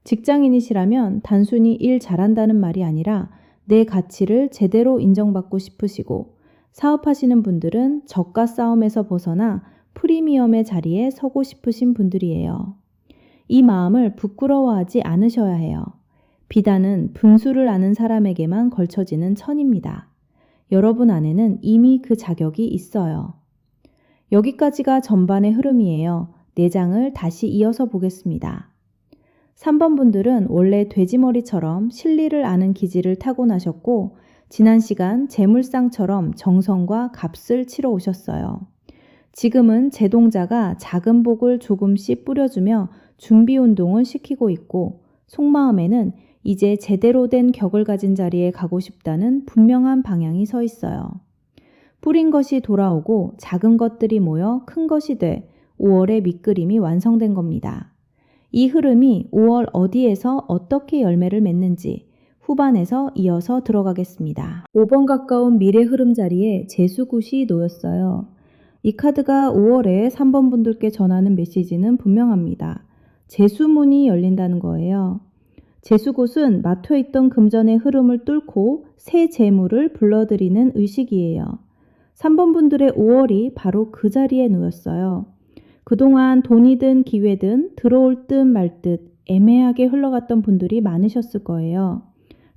직장인이시라면 단순히 일 잘한다는 말이 아니라 내 가치를 제대로 인정받고 싶으시고, 사업하시는 분들은 저가 싸움에서 벗어나 프리미엄의 자리에 서고 싶으신 분들이에요. 이 마음을 부끄러워하지 않으셔야 해요. 비단은 분수를 아는 사람에게만 걸쳐지는 천입니다. 여러분 안에는 이미 그 자격이 있어요. 여기까지가 전반의 흐름이에요. 내장을 다시 이어서 보겠습니다. 3번 분들은 원래 돼지머리처럼 실리를 아는 기질을 타고나셨고 지난 시간 재물상처럼 정성과 값을 치러 오셨어요. 지금은 제동자가 작은 복을 조금씩 뿌려주며 준비운동을 시키고 있고 속마음에는 이제 제대로 된 격을 가진 자리에 가고 싶다는 분명한 방향이 서 있어요. 뿌린 것이 돌아오고 작은 것들이 모여 큰 것이 돼 5월의 밑그림이 완성된 겁니다. 이 흐름이 5월 어디에서 어떻게 열매를 맺는지 후반에서 이어서 들어가겠습니다. 5번 가까운 미래 흐름 자리에 재수굿이 놓였어요. 이 카드가 5월에 3번 분들께 전하는 메시지는 분명합니다. 재수문이 열린다는 거예요. 재수굿은 막혀있던 금전의 흐름을 뚫고 새 재물을 불러들이는 의식이에요. 3번 분들의 5월이 바로 그 자리에 놓였어요. 그동안 돈이든 기회든 들어올 듯 말 듯 애매하게 흘러갔던 분들이 많으셨을 거예요.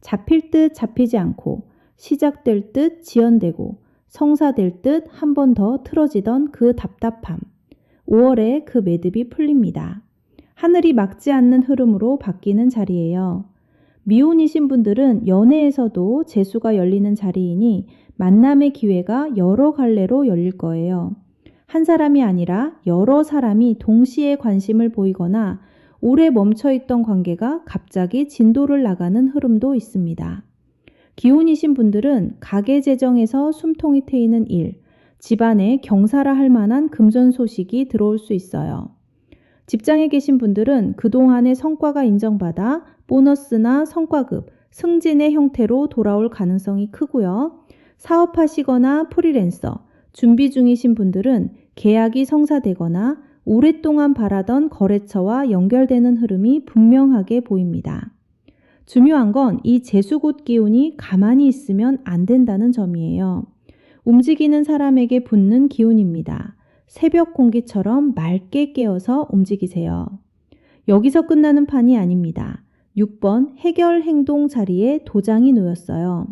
잡힐 듯 잡히지 않고 시작될 듯 지연되고 성사될 듯 한 번 더 틀어지던 그 답답함. 5월에 그 매듭이 풀립니다. 하늘이 막지 않는 흐름으로 바뀌는 자리예요. 미혼이신 분들은 연애에서도 재수가 열리는 자리이니 만남의 기회가 여러 갈래로 열릴 거예요. 한 사람이 아니라 여러 사람이 동시에 관심을 보이거나 오래 멈춰있던 관계가 갑자기 진도를 나가는 흐름도 있습니다. 기혼이신 분들은 가계 재정에서 숨통이 트이는 일, 집안에 경사라 할 만한 금전 소식이 들어올 수 있어요. 직장에 계신 분들은 그동안의 성과가 인정받아 보너스나 성과급, 승진의 형태로 돌아올 가능성이 크고요. 사업하시거나 프리랜서, 준비 중이신 분들은 계약이 성사되거나 오랫동안 바라던 거래처와 연결되는 흐름이 분명하게 보입니다. 중요한 건 이 재수곧 기운이 가만히 있으면 안 된다는 점이에요. 움직이는 사람에게 붙는 기운입니다. 새벽 공기처럼 맑게 깨어서 움직이세요. 여기서 끝나는 판이 아닙니다. 6번 해결 행동 자리에 도장이 놓였어요.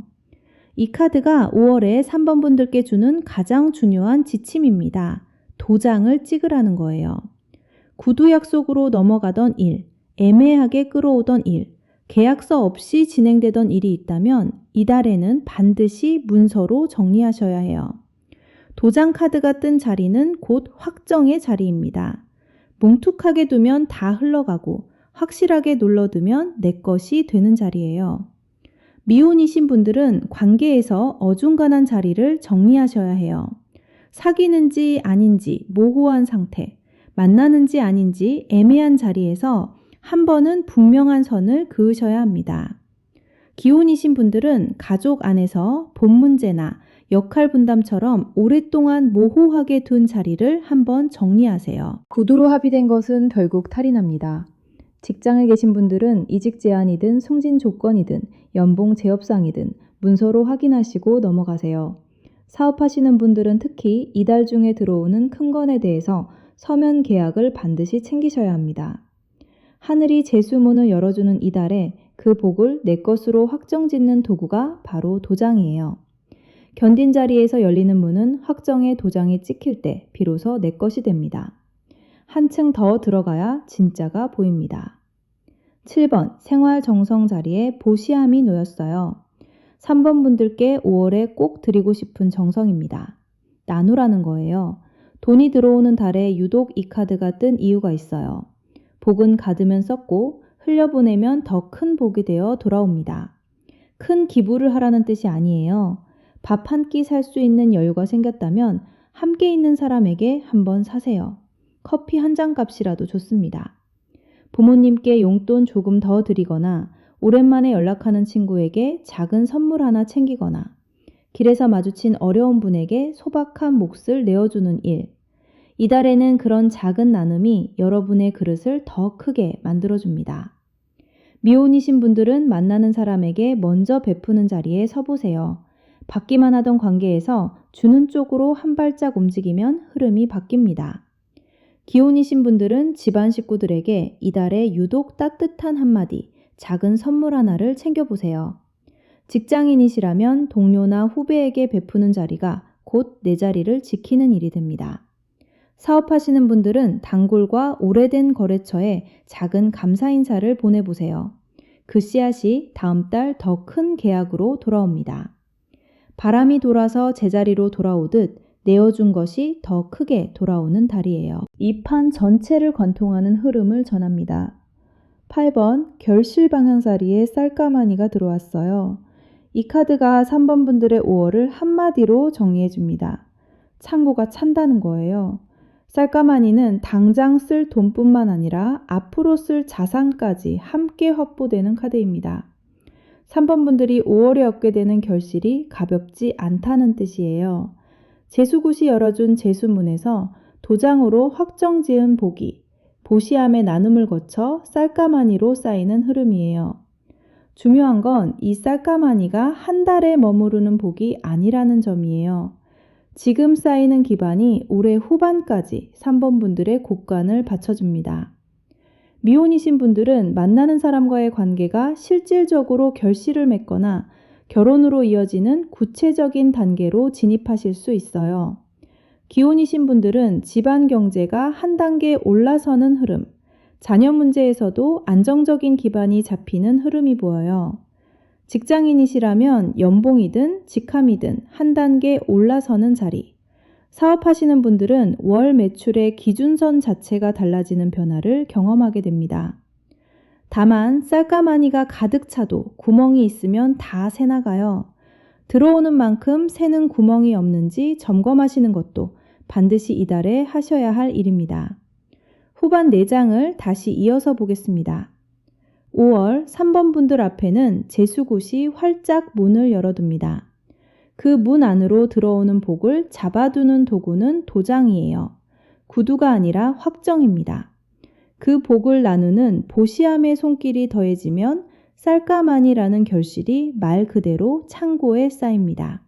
이 카드가 5월에 3번 분들께 주는 가장 중요한 지침입니다. 도장을 찍으라는 거예요. 구두 약속으로 넘어가던 일, 애매하게 끌어오던 일, 계약서 없이 진행되던 일이 있다면 이달에는 반드시 문서로 정리하셔야 해요. 도장 카드가 뜬 자리는 곧 확정의 자리입니다. 뭉툭하게 두면 다 흘러가고 확실하게 눌러두면 내 것이 되는 자리예요. 미혼이신 분들은 관계에서 어중간한 자리를 정리하셔야 해요. 사귀는지 아닌지 모호한 상태, 만나는지 아닌지 애매한 자리에서 한 번은 분명한 선을 그으셔야 합니다. 기혼이신 분들은 가족 안에서 본 문제나 역할 분담처럼 오랫동안 모호하게 둔 자리를 한번 정리하세요. 구두로 합의된 것은 결국 탈이 납니다. 직장에 계신 분들은 이직 제안이든 승진 조건이든 연봉 재협상이든 문서로 확인하시고 넘어가세요. 사업하시는 분들은 특히 이달 중에 들어오는 큰 건에 대해서 서면 계약을 반드시 챙기셔야 합니다. 하늘이 재수문을 열어주는 이달에 그 복을 내 것으로 확정짓는 도구가 바로 도장이에요. 견딘 자리에서 열리는 문은 확정의 도장이 찍힐 때 비로소 내 것이 됩니다. 한층 더 들어가야 진짜가 보입니다. 7번 생활 정성 자리에 보시함이 놓였어요. 3번 분들께 5월에 꼭 드리고 싶은 정성입니다. 나누라는 거예요. 돈이 들어오는 달에 유독 이 카드가 뜬 이유가 있어요. 복은 가두면 썩고 흘려보내면 더 큰 복이 되어 돌아옵니다. 큰 기부를 하라는 뜻이 아니에요. 밥 한 끼 살 수 있는 여유가 생겼다면 함께 있는 사람에게 한번 사세요. 커피 한 잔 값이라도 좋습니다. 부모님께 용돈 조금 더 드리거나 오랜만에 연락하는 친구에게 작은 선물 하나 챙기거나 길에서 마주친 어려운 분에게 소박한 몫을 내어주는 일. 이달에는 그런 작은 나눔이 여러분의 그릇을 더 크게 만들어줍니다. 미혼이신 분들은 만나는 사람에게 먼저 베푸는 자리에 서보세요. 받기만 하던 관계에서 주는 쪽으로 한 발짝 움직이면 흐름이 바뀝니다. 기혼이신 분들은 집안 식구들에게 이달에 유독 따뜻한 한마디, 작은 선물 하나를 챙겨보세요. 직장인이시라면 동료나 후배에게 베푸는 자리가 곧 내 자리를 지키는 일이 됩니다. 사업하시는 분들은 단골과 오래된 거래처에 작은 감사 인사를 보내보세요. 그 씨앗이 다음 달 더 큰 계약으로 돌아옵니다. 바람이 돌아서 제자리로 돌아오듯 내어준 것이 더 크게 돌아오는 달이에요. 이 판 전체를 관통하는 흐름을 전합니다. 8번 결실 방향 자리에 쌀까마니가 들어왔어요. 이 카드가 3번 분들의 5월을 한마디로 정리해 줍니다. 창고가 찬다는 거예요. 쌀까마니는 당장 쓸 돈뿐만 아니라 앞으로 쓸 자산까지 함께 확보되는 카드입니다. 3번 분들이 5월에 얻게 되는 결실이 가볍지 않다는 뜻이에요. 재수굿이 열어준 재수문에서 도장으로 확정 지은 복이 보시함의 나눔을 거쳐 쌀까마니로 쌓이는 흐름이에요. 중요한 건 이 쌀까마니가 한 달에 머무르는 복이 아니라는 점이에요. 지금 쌓이는 기반이 올해 후반까지 3번 분들의 곡간을 받쳐줍니다. 미혼이신 분들은 만나는 사람과의 관계가 실질적으로 결실을 맺거나 결혼으로 이어지는 구체적인 단계로 진입하실 수 있어요. 기혼이신 분들은 집안 경제가 한 단계 올라서는 흐름, 자녀 문제에서도 안정적인 기반이 잡히는 흐름이 보여요. 직장인이시라면 연봉이든 직함이든 한 단계 올라서는 자리, 사업하시는 분들은 월 매출의 기준선 자체가 달라지는 변화를 경험하게 됩니다. 다만 쌀가마니가 가득 차도 구멍이 있으면 다 새나가요. 들어오는 만큼 새는 구멍이 없는지 점검하시는 것도 반드시 이달에 하셔야 할 일입니다. 후반 4장을 다시 이어서 보겠습니다. 5월 3번 분들 앞에는 재수굿이 활짝 문을 열어둡니다. 그 문 안으로 들어오는 복을 잡아두는 도구는 도장이에요. 구두가 아니라 확정입니다. 그 복을 나누는 보시함의 손길이 더해지면 쌀가마니라는 결실이 말 그대로 창고에 쌓입니다.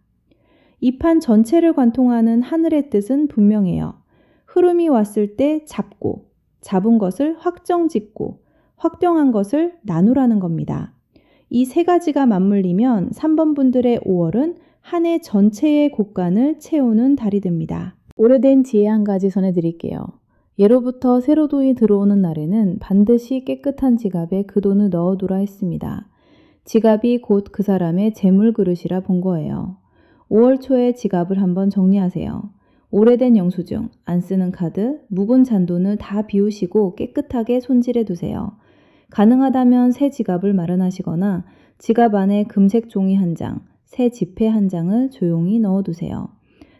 이 판 전체를 관통하는 하늘의 뜻은 분명해요. 흐름이 왔을 때 잡고, 잡은 것을 확정짓고, 확정한 것을 나누라는 겁니다. 이 세 가지가 맞물리면 3번 분들의 5월은 한 해 전체의 곳간을 채우는 달이 됩니다. 오래된 지혜 한 가지 전해드릴게요. 예로부터 새로 돈이 들어오는 날에는 반드시 깨끗한 지갑에 그 돈을 넣어두라 했습니다. 지갑이 곧 그 사람의 재물 그릇이라 본 거예요. 5월 초에 지갑을 한번 정리하세요. 오래된 영수증, 안 쓰는 카드, 묵은 잔돈을 다 비우시고 깨끗하게 손질해 두세요. 가능하다면 새 지갑을 마련하시거나 지갑 안에 금색 종이 한 장, 새 지폐 한 장을 조용히 넣어두세요.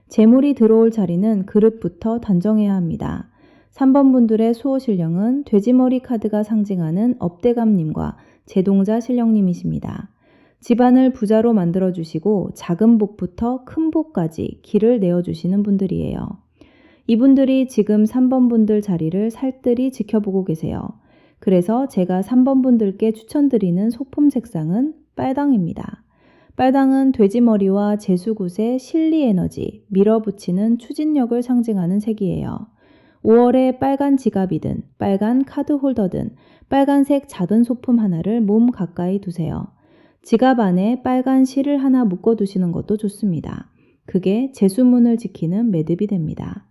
재물이 들어올 자리는 그릇부터 단정해야 합니다. 3번 분들의 수호 신령은 돼지머리 카드가 상징하는 업대감님과 제동자 신령님이십니다. 집안을 부자로 만들어주시고 작은 복부터 큰 복까지 길을 내어주시는 분들이에요. 이분들이 지금 3번 분들 자리를 살뜰히 지켜보고 계세요. 그래서 제가 3번 분들께 추천드리는 소품 색상은 빨강입니다. 빨강은 돼지머리와 재수굿의 실리에너지, 밀어붙이는 추진력을 상징하는 색이에요. 5월에 빨간 지갑이든 빨간 카드 홀더든 빨간색 작은 소품 하나를 몸 가까이 두세요. 지갑 안에 빨간 실을 하나 묶어두시는 것도 좋습니다. 그게 재수문을 지키는 매듭이 됩니다.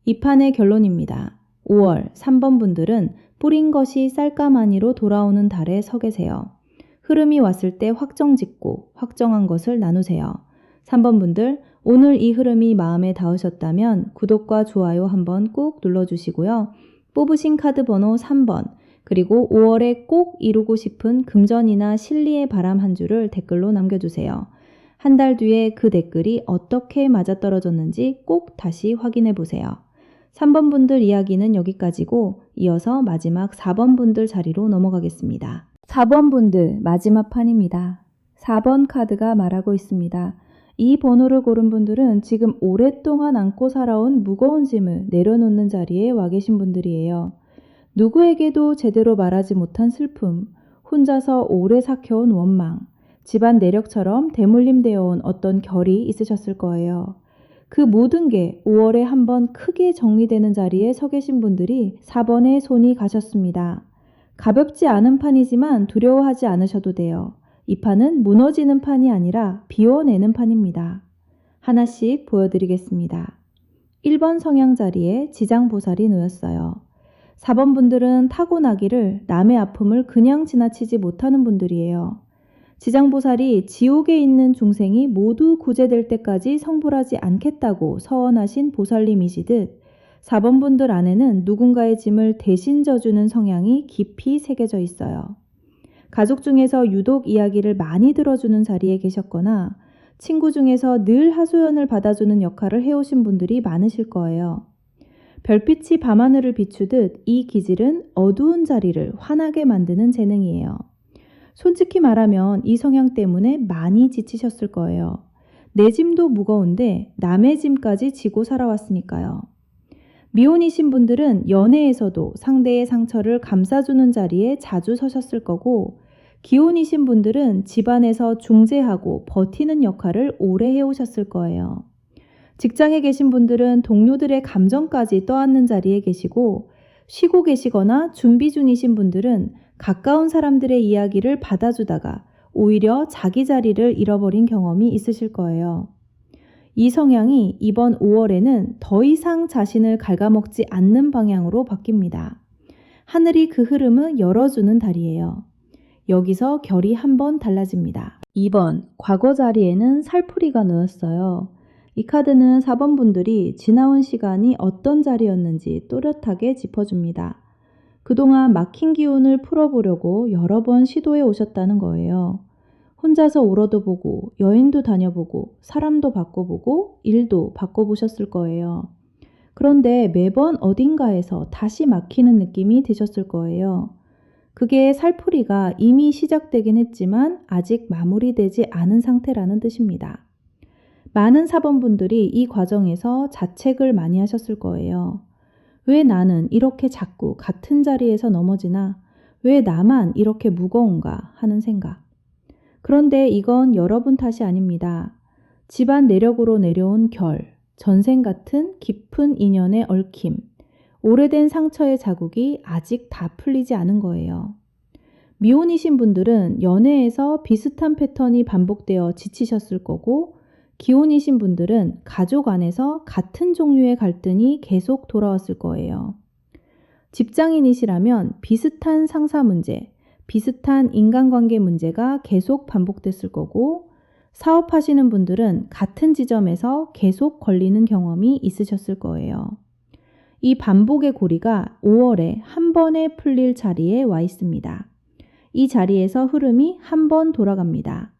이 판의 결론입니다. 5월 3번 분들은 뿌린 것이 쌀가마니로 돌아오는 달에 서 계세요. 흐름이 왔을 때 확정짓고 확정한 것을 나누세요. 3번 분들, 오늘 이 흐름이 마음에 닿으셨다면 구독과 좋아요 한번 꾹 눌러주시고요. 뽑으신 카드 번호 3번, 그리고 5월에 꼭 이루고 싶은 금전이나 실리의 바람 한 줄을 댓글로 남겨주세요. 한 달 뒤에 그 댓글이 어떻게 맞아떨어졌는지 꼭 다시 확인해 보세요. 3번 분들 이야기는 여기까지고 이어서 마지막 4번 분들 자리로 넘어가겠습니다. 4번 분들 마지막 판입니다. 4번 카드가 말하고 있습니다. 이 번호를 고른 분들은 지금 오랫동안 안고 살아온 무거운 짐을 내려놓는 자리에 와 계신 분들이에요. 누구에게도 제대로 말하지 못한 슬픔, 혼자서 오래 삭혀온 원망, 집안 내력처럼 대물림되어 온 어떤 결이 있으셨을 거예요. 그 모든 게 5월에 한번 크게 정리되는 자리에 서 계신 분들이 4번에 손이 가셨습니다. 가볍지 않은 판이지만 두려워하지 않으셔도 돼요. 이 판은 무너지는 판이 아니라 비워내는 판입니다. 하나씩 보여드리겠습니다. 1번 성향 자리에 지장보살이 놓였어요. 4번 분들은 타고나기를 남의 아픔을 그냥 지나치지 못하는 분들이에요. 지장보살이 지옥에 있는 중생이 모두 구제될 때까지 성불하지 않겠다고 서원하신 보살님이시듯 4번 분들 안에는 누군가의 짐을 대신 져주는 성향이 깊이 새겨져 있어요. 가족 중에서 유독 이야기를 많이 들어주는 자리에 계셨거나 친구 중에서 늘 하소연을 받아주는 역할을 해오신 분들이 많으실 거예요. 별빛이 밤하늘을 비추듯 이 기질은 어두운 자리를 환하게 만드는 재능이에요. 솔직히 말하면 이 성향 때문에 많이 지치셨을 거예요. 내 짐도 무거운데 남의 짐까지 지고 살아왔으니까요. 미혼이신 분들은 연애에서도 상대의 상처를 감싸주는 자리에 자주 서셨을 거고, 기혼이신 분들은 집안에서 중재하고 버티는 역할을 오래 해오셨을 거예요. 직장에 계신 분들은 동료들의 감정까지 떠안는 자리에 계시고, 쉬고 계시거나 준비 중이신 분들은 가까운 사람들의 이야기를 받아주다가 오히려 자기 자리를 잃어버린 경험이 있으실 거예요. 이 성향이 이번 5월에는 더 이상 자신을 갉아먹지 않는 방향으로 바뀝니다. 하늘이 그 흐름을 열어주는 달이에요. 여기서 결이 한번 달라집니다. 2번, 과거 자리에는 살풀이가 놓였어요. 이 카드는 4번 분들이 지나온 시간이 어떤 자리였는지 또렷하게 짚어줍니다. 그동안 막힌 기운을 풀어보려고 여러 번 시도해 오셨다는 거예요. 혼자서 울어도 보고, 여행도 다녀보고, 사람도 바꿔보고, 일도 바꿔보셨을 거예요. 그런데 매번 어딘가에서 다시 막히는 느낌이 드셨을 거예요. 그게 살풀이가 이미 시작되긴 했지만 아직 마무리되지 않은 상태라는 뜻입니다. 많은 사번분들이 이 과정에서 자책을 많이 하셨을 거예요. 왜 나는 이렇게 자꾸 같은 자리에서 넘어지나? 왜 나만 이렇게 무거운가? 하는 생각. 그런데 이건 여러분 탓이 아닙니다. 집안 내력으로 내려온 결, 전생 같은 깊은 인연의 얽힘, 오래된 상처의 자국이 아직 다 풀리지 않은 거예요. 미혼이신 분들은 연애에서 비슷한 패턴이 반복되어 지치셨을 거고, 기혼이신 분들은 가족 안에서 같은 종류의 갈등이 계속 돌아왔을 거예요. 직장인이시라면 비슷한 상사 문제, 비슷한 인간관계 문제가 계속 반복됐을 거고, 사업하시는 분들은 같은 지점에서 계속 걸리는 경험이 있으셨을 거예요. 이 반복의 고리가 5월에 한 번에 풀릴 자리에 와 있습니다. 이 자리에서 흐름이 한 번 돌아갑니다.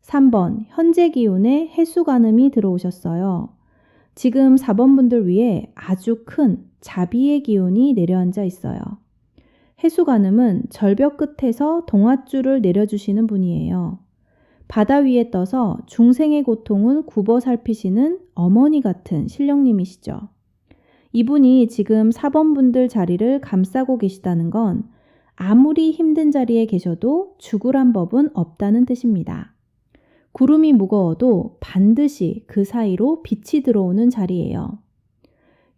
3번, 현재 기운에 해수관음이 들어오셨어요. 지금 4번 분들 위에 아주 큰 자비의 기운이 내려앉아 있어요. 해수관음은 절벽 끝에서 동아줄을 내려주시는 분이에요. 바다 위에 떠서 중생의 고통을 굽어 살피시는 어머니 같은 신령님이시죠. 이분이 지금 4번 분들 자리를 감싸고 계시다는 건 아무리 힘든 자리에 계셔도 죽으란 법은 없다는 뜻입니다. 구름이 무거워도 반드시 그 사이로 빛이 들어오는 자리예요.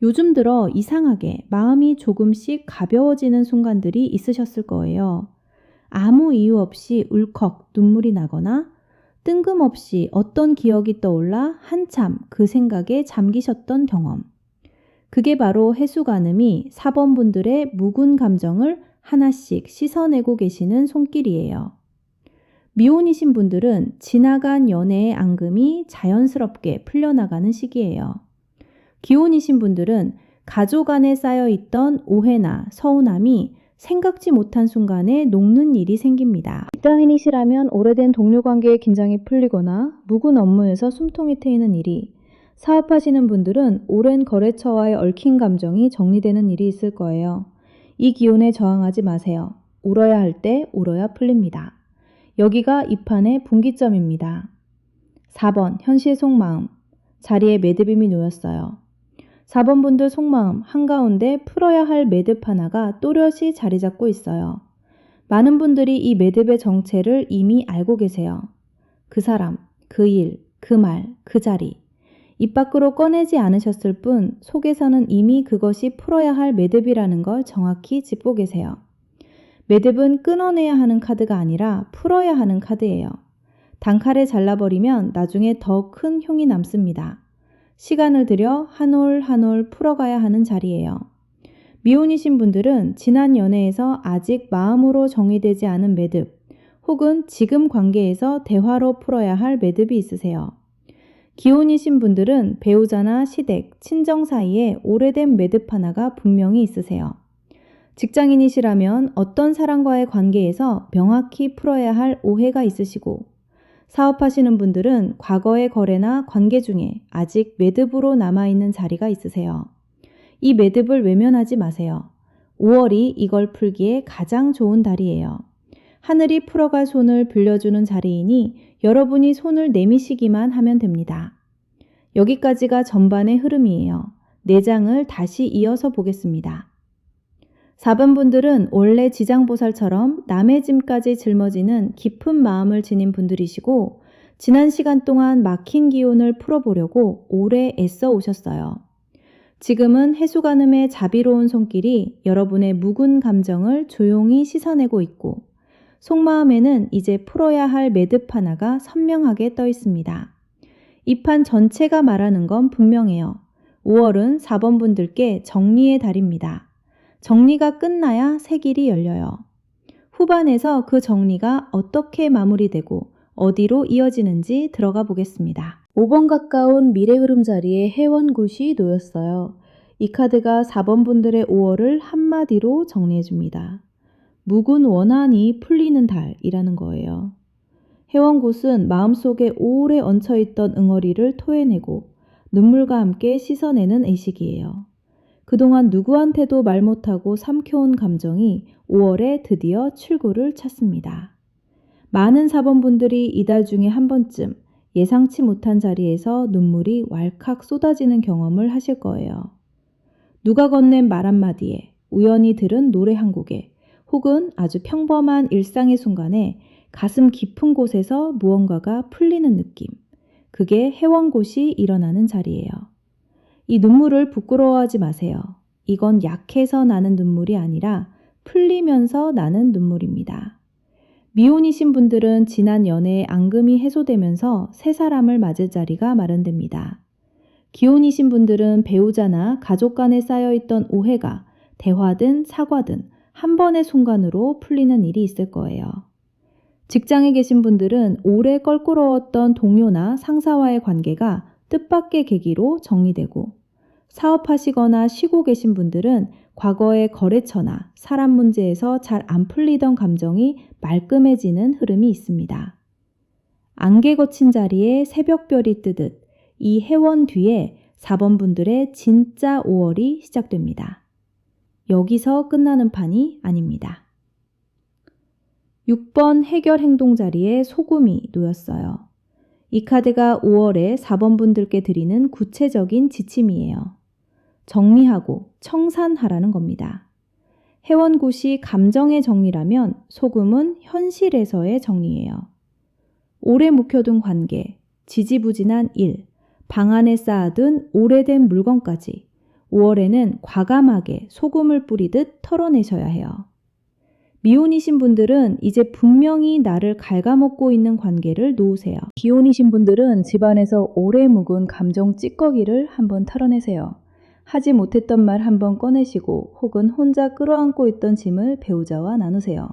요즘 들어 이상하게 마음이 조금씩 가벼워지는 순간들이 있으셨을 거예요. 아무 이유 없이 울컥 눈물이 나거나 뜬금없이 어떤 기억이 떠올라 한참 그 생각에 잠기셨던 경험. 그게 바로 해수관음이 4번 분들의 묵은 감정을 하나씩 씻어내고 계시는 손길이에요. 미혼이신 분들은 지나간 연애의 앙금이 자연스럽게 풀려나가는 시기예요. 기혼이신 분들은 가족 안에 쌓여있던 오해나 서운함이 생각지 못한 순간에 녹는 일이 생깁니다. 직장인이시라면 오래된 동료 관계의 긴장이 풀리거나 묵은 업무에서 숨통이 트이는 일이, 사업하시는 분들은 오랜 거래처와의 얽힌 감정이 정리되는 일이 있을 거예요. 이 기운에 저항하지 마세요. 울어야 할 때 울어야 풀립니다. 여기가 이 판의 분기점입니다. 4번, 현실 속마음. 자리에 매듭임이 놓였어요. 4번 분들 속마음 한가운데 풀어야 할 매듭 하나가 또렷이 자리 잡고 있어요. 많은 분들이 이 매듭의 정체를 이미 알고 계세요. 그 사람, 그 일, 그 말, 그 자리. 입 밖으로 꺼내지 않으셨을 뿐 속에서는 이미 그것이 풀어야 할 매듭이라는 걸 정확히 짚고 계세요. 매듭은 끊어내야 하는 카드가 아니라 풀어야 하는 카드예요. 단칼에 잘라버리면 나중에 더 큰 흉이 남습니다. 시간을 들여 한 올 한 올 풀어가야 하는 자리예요. 미혼이신 분들은 지난 연애에서 아직 마음으로 정리되지 않은 매듭, 혹은 지금 관계에서 대화로 풀어야 할 매듭이 있으세요. 기혼이신 분들은 배우자나 시댁, 친정 사이에 오래된 매듭 하나가 분명히 있으세요. 직장인이시라면 어떤 사람과의 관계에서 명확히 풀어야 할 오해가 있으시고, 사업하시는 분들은 과거의 거래나 관계 중에 아직 매듭으로 남아있는 자리가 있으세요. 이 매듭을 외면하지 마세요. 5월이 이걸 풀기에 가장 좋은 달이에요. 하늘이 풀어갈 손을 빌려주는 자리이니 여러분이 손을 내미시기만 하면 됩니다. 여기까지가 전반의 흐름이에요. 4장을 다시 이어서 보겠습니다. 4번 분들은 원래 지장보살처럼 남의 짐까지 짊어지는 깊은 마음을 지닌 분들이시고, 지난 시간 동안 막힌 기운을 풀어보려고 오래 애써 오셨어요. 지금은 해수관음의 자비로운 손길이 여러분의 묵은 감정을 조용히 씻어내고 있고, 속마음에는 이제 풀어야 할 매듭 하나가 선명하게 떠 있습니다. 이 판 전체가 말하는 건 분명해요. 5월은 4번 분들께 정리의 달입니다. 정리가 끝나야 새 길이 열려요. 후반에서 그 정리가 어떻게 마무리되고 어디로 이어지는지 들어가 보겠습니다. 5번 가까운 미래 흐름 자리에 해원굿이 놓였어요. 이 카드가 4번 분들의 5월을 한마디로 정리해 줍니다. 묵은 원한이 풀리는 달이라는 거예요. 해원굿은 마음속에 오래 얹혀있던 응어리를 토해내고 눈물과 함께 씻어내는 의식이에요. 그동안 누구한테도 말 못하고 삼켜온 감정이 5월에 드디어 출구를 찾습니다. 많은 4번 분들이 이달 중에 한 번쯤 예상치 못한 자리에서 눈물이 왈칵 쏟아지는 경험을 하실 거예요. 누가 건넨 말 한마디에, 우연히 들은 노래 한 곡에, 혹은 아주 평범한 일상의 순간에 가슴 깊은 곳에서 무언가가 풀리는 느낌. 그게 해원굿이 일어나는 자리예요. 이 눈물을 부끄러워하지 마세요. 이건 약해서 나는 눈물이 아니라 풀리면서 나는 눈물입니다. 미혼이신 분들은 지난 연애의 앙금이 해소되면서 새 사람을 맞을 자리가 마련됩니다. 기혼이신 분들은 배우자나 가족 간에 쌓여있던 오해가 대화든 사과든 한 번의 순간으로 풀리는 일이 있을 거예요. 직장에 계신 분들은 오래 껄끄러웠던 동료나 상사와의 관계가 뜻밖의 계기로 정리되고, 사업하시거나 쉬고 계신 분들은 과거의 거래처나 사람 문제에서 잘 안 풀리던 감정이 말끔해지는 흐름이 있습니다. 안개 거친 자리에 새벽별이 뜨듯 이 해원 뒤에 4번 분들의 진짜 5월이 시작됩니다. 여기서 끝나는 판이 아닙니다. 6번 해결 행동 자리에 소금이 놓였어요. 이 카드가 5월에 4번 분들께 드리는 구체적인 지침이에요. 정리하고 청산하라는 겁니다. 해원굿이 감정의 정리라면 소금은 현실에서의 정리예요. 오래 묵혀둔 관계, 지지부진한 일, 방 안에 쌓아둔 오래된 물건까지 5월에는 과감하게 소금을 뿌리듯 털어내셔야 해요. 미혼이신 분들은 이제 분명히 나를 갉아먹고 있는 관계를 놓으세요. 기혼이신 분들은 집안에서 오래 묵은 감정 찌꺼기를 한번 털어내세요. 하지 못했던 말 한번 꺼내시고 혹은 혼자 끌어안고 있던 짐을 배우자와 나누세요.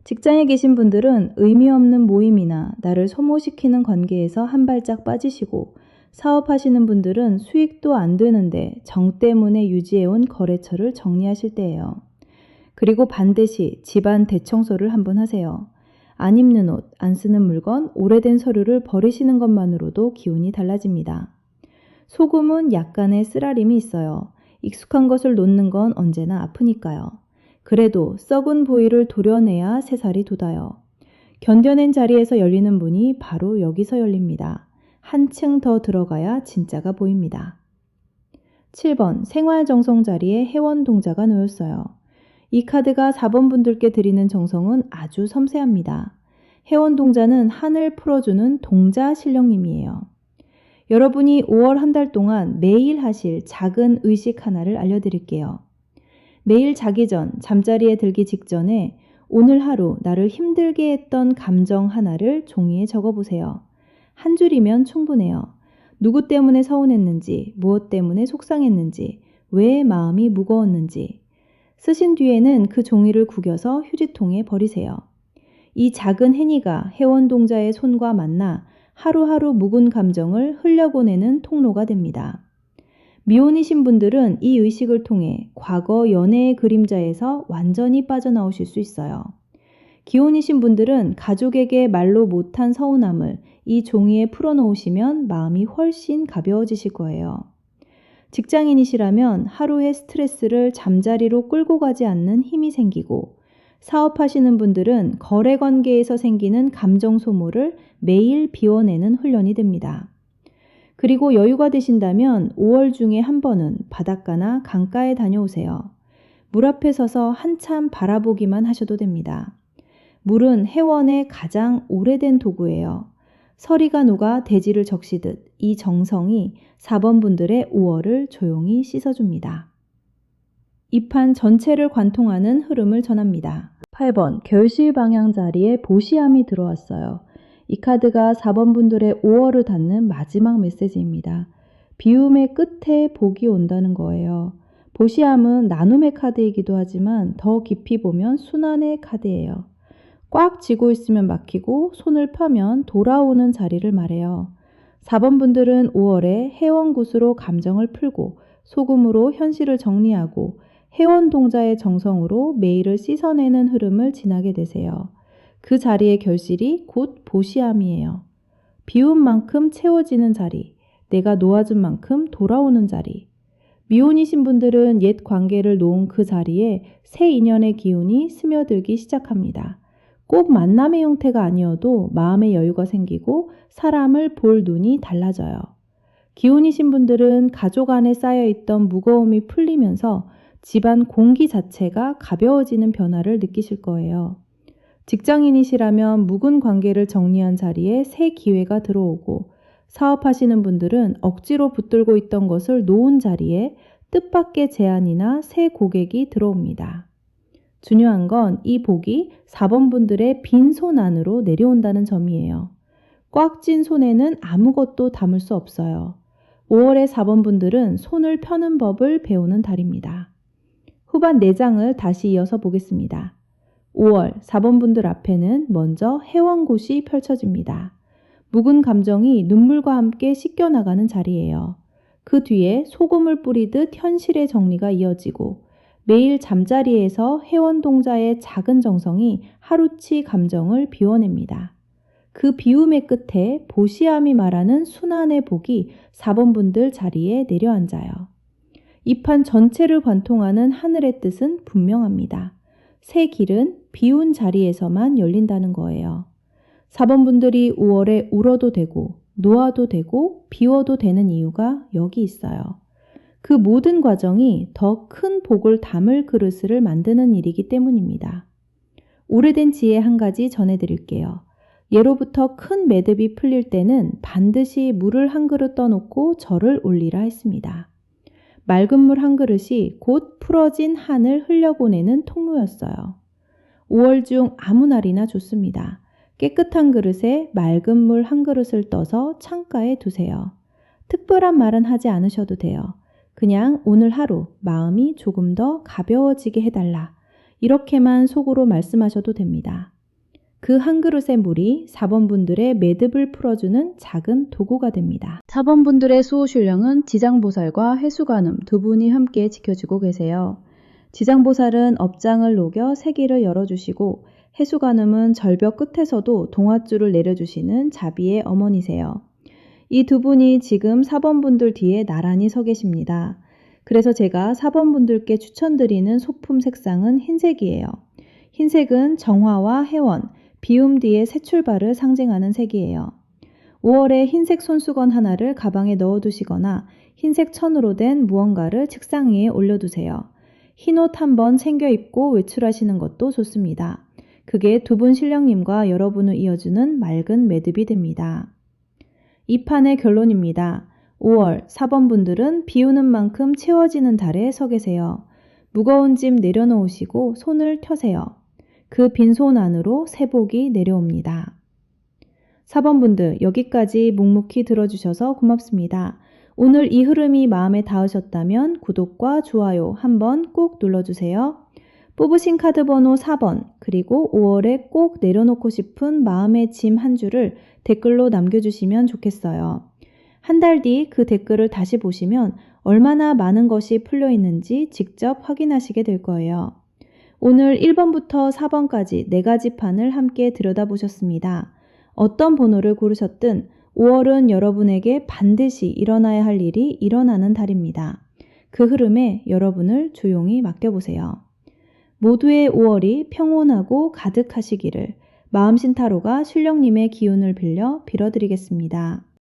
직장에 계신 분들은 의미 없는 모임이나 나를 소모시키는 관계에서 한 발짝 빠지시고, 사업하시는 분들은 수익도 안 되는데 정 때문에 유지해온 거래처를 정리하실 때예요. 그리고 반드시 집안 대청소를 한번 하세요. 안 입는 옷, 안 쓰는 물건, 오래된 서류를 버리시는 것만으로도 기운이 달라집니다. 소금은 약간의 쓰라림이 있어요. 익숙한 것을 놓는 건 언제나 아프니까요. 그래도 썩은 보이를 도려내야 새살이 돋아요. 견뎌낸 자리에서 열리는 문이 바로 여기서 열립니다. 한층 더 들어가야 진짜가 보입니다. 7번 생활정성 자리에 해원 동자가 놓였어요. 이 카드가 4번 분들께 드리는 정성은 아주 섬세합니다. 해원 동자는 한을 풀어주는 동자 신령님이에요. 여러분이 5월 한 달 동안 매일 하실 작은 의식 하나를 알려드릴게요. 매일 자기 전, 잠자리에 들기 직전에 오늘 하루 나를 힘들게 했던 감정 하나를 종이에 적어보세요. 한 줄이면 충분해요. 누구 때문에 서운했는지, 무엇 때문에 속상했는지, 왜 마음이 무거웠는지. 쓰신 뒤에는 그 종이를 구겨서 휴지통에 버리세요. 이 작은 행위가 해원 동자의 손과 만나 하루하루 묵은 감정을 흘려보내는 통로가 됩니다. 미혼이신 분들은 이 의식을 통해 과거 연애의 그림자에서 완전히 빠져나오실 수 있어요. 기혼이신 분들은 가족에게 말로 못한 서운함을 이 종이에 풀어놓으시면 마음이 훨씬 가벼워지실 거예요. 직장인이시라면 하루의 스트레스를 잠자리로 끌고 가지 않는 힘이 생기고, 사업하시는 분들은 거래 관계에서 생기는 감정 소모를 매일 비워내는 훈련이 됩니다. 그리고 여유가 되신다면 5월 중에 한 번은 바닷가나 강가에 다녀오세요. 물 앞에 서서 한참 바라보기만 하셔도 됩니다. 물은 해원의 가장 오래된 도구예요. 서리가 녹아 대지를 적시듯 이 정성이 4번 분들의 5월을 조용히 씻어줍니다. 이 판 전체를 관통하는 흐름을 전합니다. 8번 결실 방향 자리에 보시함이 들어왔어요. 이 카드가 4번 분들의 5월을 닫는 마지막 메시지입니다. 비움의 끝에 복이 온다는 거예요. 보시함은 나눔의 카드이기도 하지만 더 깊이 보면 순환의 카드예요. 꽉 쥐고 있으면 막히고 손을 펴면 돌아오는 자리를 말해요. 4번 분들은 5월에 회원굿으로 감정을 풀고 소금으로 현실을 정리하고 회원 동자의 정성으로 매일을 씻어내는 흐름을 지나게 되세요. 그 자리의 결실이 곧 보시함이에요. 비운 만큼 채워지는 자리, 내가 놓아준 만큼 돌아오는 자리. 미혼이신 분들은 옛 관계를 놓은 그 자리에 새 인연의 기운이 스며들기 시작합니다. 꼭 만남의 형태가 아니어도 마음의 여유가 생기고 사람을 볼 눈이 달라져요. 기혼이신 분들은 가족 안에 쌓여있던 무거움이 풀리면서 집안 공기 자체가 가벼워지는 변화를 느끼실 거예요. 직장인이시라면 묵은 관계를 정리한 자리에 새 기회가 들어오고, 사업하시는 분들은 억지로 붙들고 있던 것을 놓은 자리에 뜻밖의 제안이나 새 고객이 들어옵니다. 중요한 건 이 복이 4번 분들의 빈 손 안으로 내려온다는 점이에요. 꽉 찐 손에는 아무것도 담을 수 없어요. 5월의 4번 분들은 손을 펴는 법을 배우는 달입니다. 후반 4장을 다시 이어서 보겠습니다. 5월 4번 분들 앞에는 먼저 회원굿이 펼쳐집니다. 묵은 감정이 눈물과 함께 씻겨나가는 자리예요. 그 뒤에 소금을 뿌리듯 현실의 정리가 이어지고 매일 잠자리에서 회원동자의 작은 정성이 하루치 감정을 비워냅니다. 그 비움의 끝에 보시함이 말하는 순환의 복이 4번 분들 자리에 내려앉아요. 이 판 전체를 관통하는 하늘의 뜻은 분명합니다. 새 길은 비운 자리에서만 열린다는 거예요. 4번 분들이 5월에 울어도 되고 놓아도 되고 비워도 되는 이유가 여기 있어요. 그 모든 과정이 더 큰 복을 담을 그릇을 만드는 일이기 때문입니다. 오래된 지혜 한 가지 전해드릴게요. 예로부터 큰 매듭이 풀릴 때는 반드시 물을 한 그릇 떠놓고 절을 올리라 했습니다. 맑은 물 한 그릇이 곧 풀어진 한을 흘려보내는 통로였어요. 5월 중 아무 날이나 좋습니다. 깨끗한 그릇에 맑은 물 한 그릇을 떠서 창가에 두세요. 특별한 말은 하지 않으셔도 돼요. 그냥 오늘 하루 마음이 조금 더 가벼워지게 해달라. 이렇게만 속으로 말씀하셔도 됩니다. 그 한 그릇의 물이 4번 분들의 매듭을 풀어주는 작은 도구가 됩니다. 4번 분들의 수호신령은 지장보살과 해수관음 두 분이 함께 지켜주고 계세요. 지장보살은 업장을 녹여 세기를 열어주시고 해수관음은 절벽 끝에서도 동아줄을 내려주시는 자비의 어머니세요. 이 두 분이 지금 4번 분들 뒤에 나란히 서 계십니다. 그래서 제가 4번 분들께 추천드리는 소품 색상은 흰색이에요. 흰색은 정화와 회원, 비움 뒤의 새 출발을 상징하는 색이에요. 5월에 흰색 손수건 하나를 가방에 넣어두시거나 흰색 천으로 된 무언가를 책상 위에 올려두세요. 흰 옷 한 번 챙겨 입고 외출하시는 것도 좋습니다. 그게 두 분 신령님과 여러분을 이어주는 맑은 매듭이 됩니다. 이 판의 결론입니다. 5월 4번 분들은 비우는 만큼 채워지는 달에 서 계세요. 무거운 짐 내려놓으시고 손을 펴세요. 그 빈손 안으로 새 복이 내려옵니다. 4번 분들 여기까지 묵묵히 들어주셔서 고맙습니다. 오늘 이 흐름이 마음에 닿으셨다면 구독과 좋아요 한번 꼭 눌러주세요. 뽑으신 카드 번호 4번 그리고 5월에 꼭 내려놓고 싶은 마음의 짐 한 줄을 댓글로 남겨주시면 좋겠어요. 한 달 뒤 그 댓글을 다시 보시면 얼마나 많은 것이 풀려 있는지 직접 확인하시게 될 거예요. 오늘 1번부터 4번까지 4가지 판을 함께 들여다보셨습니다. 어떤 번호를 고르셨든 5월은 여러분에게 반드시 일어나야 할 일이 일어나는 달입니다. 그 흐름에 여러분을 조용히 맡겨보세요. 모두의 5월이 평온하고 가득하시기를 마음신타로가 신령님의 기운을 빌려 빌어드리겠습니다.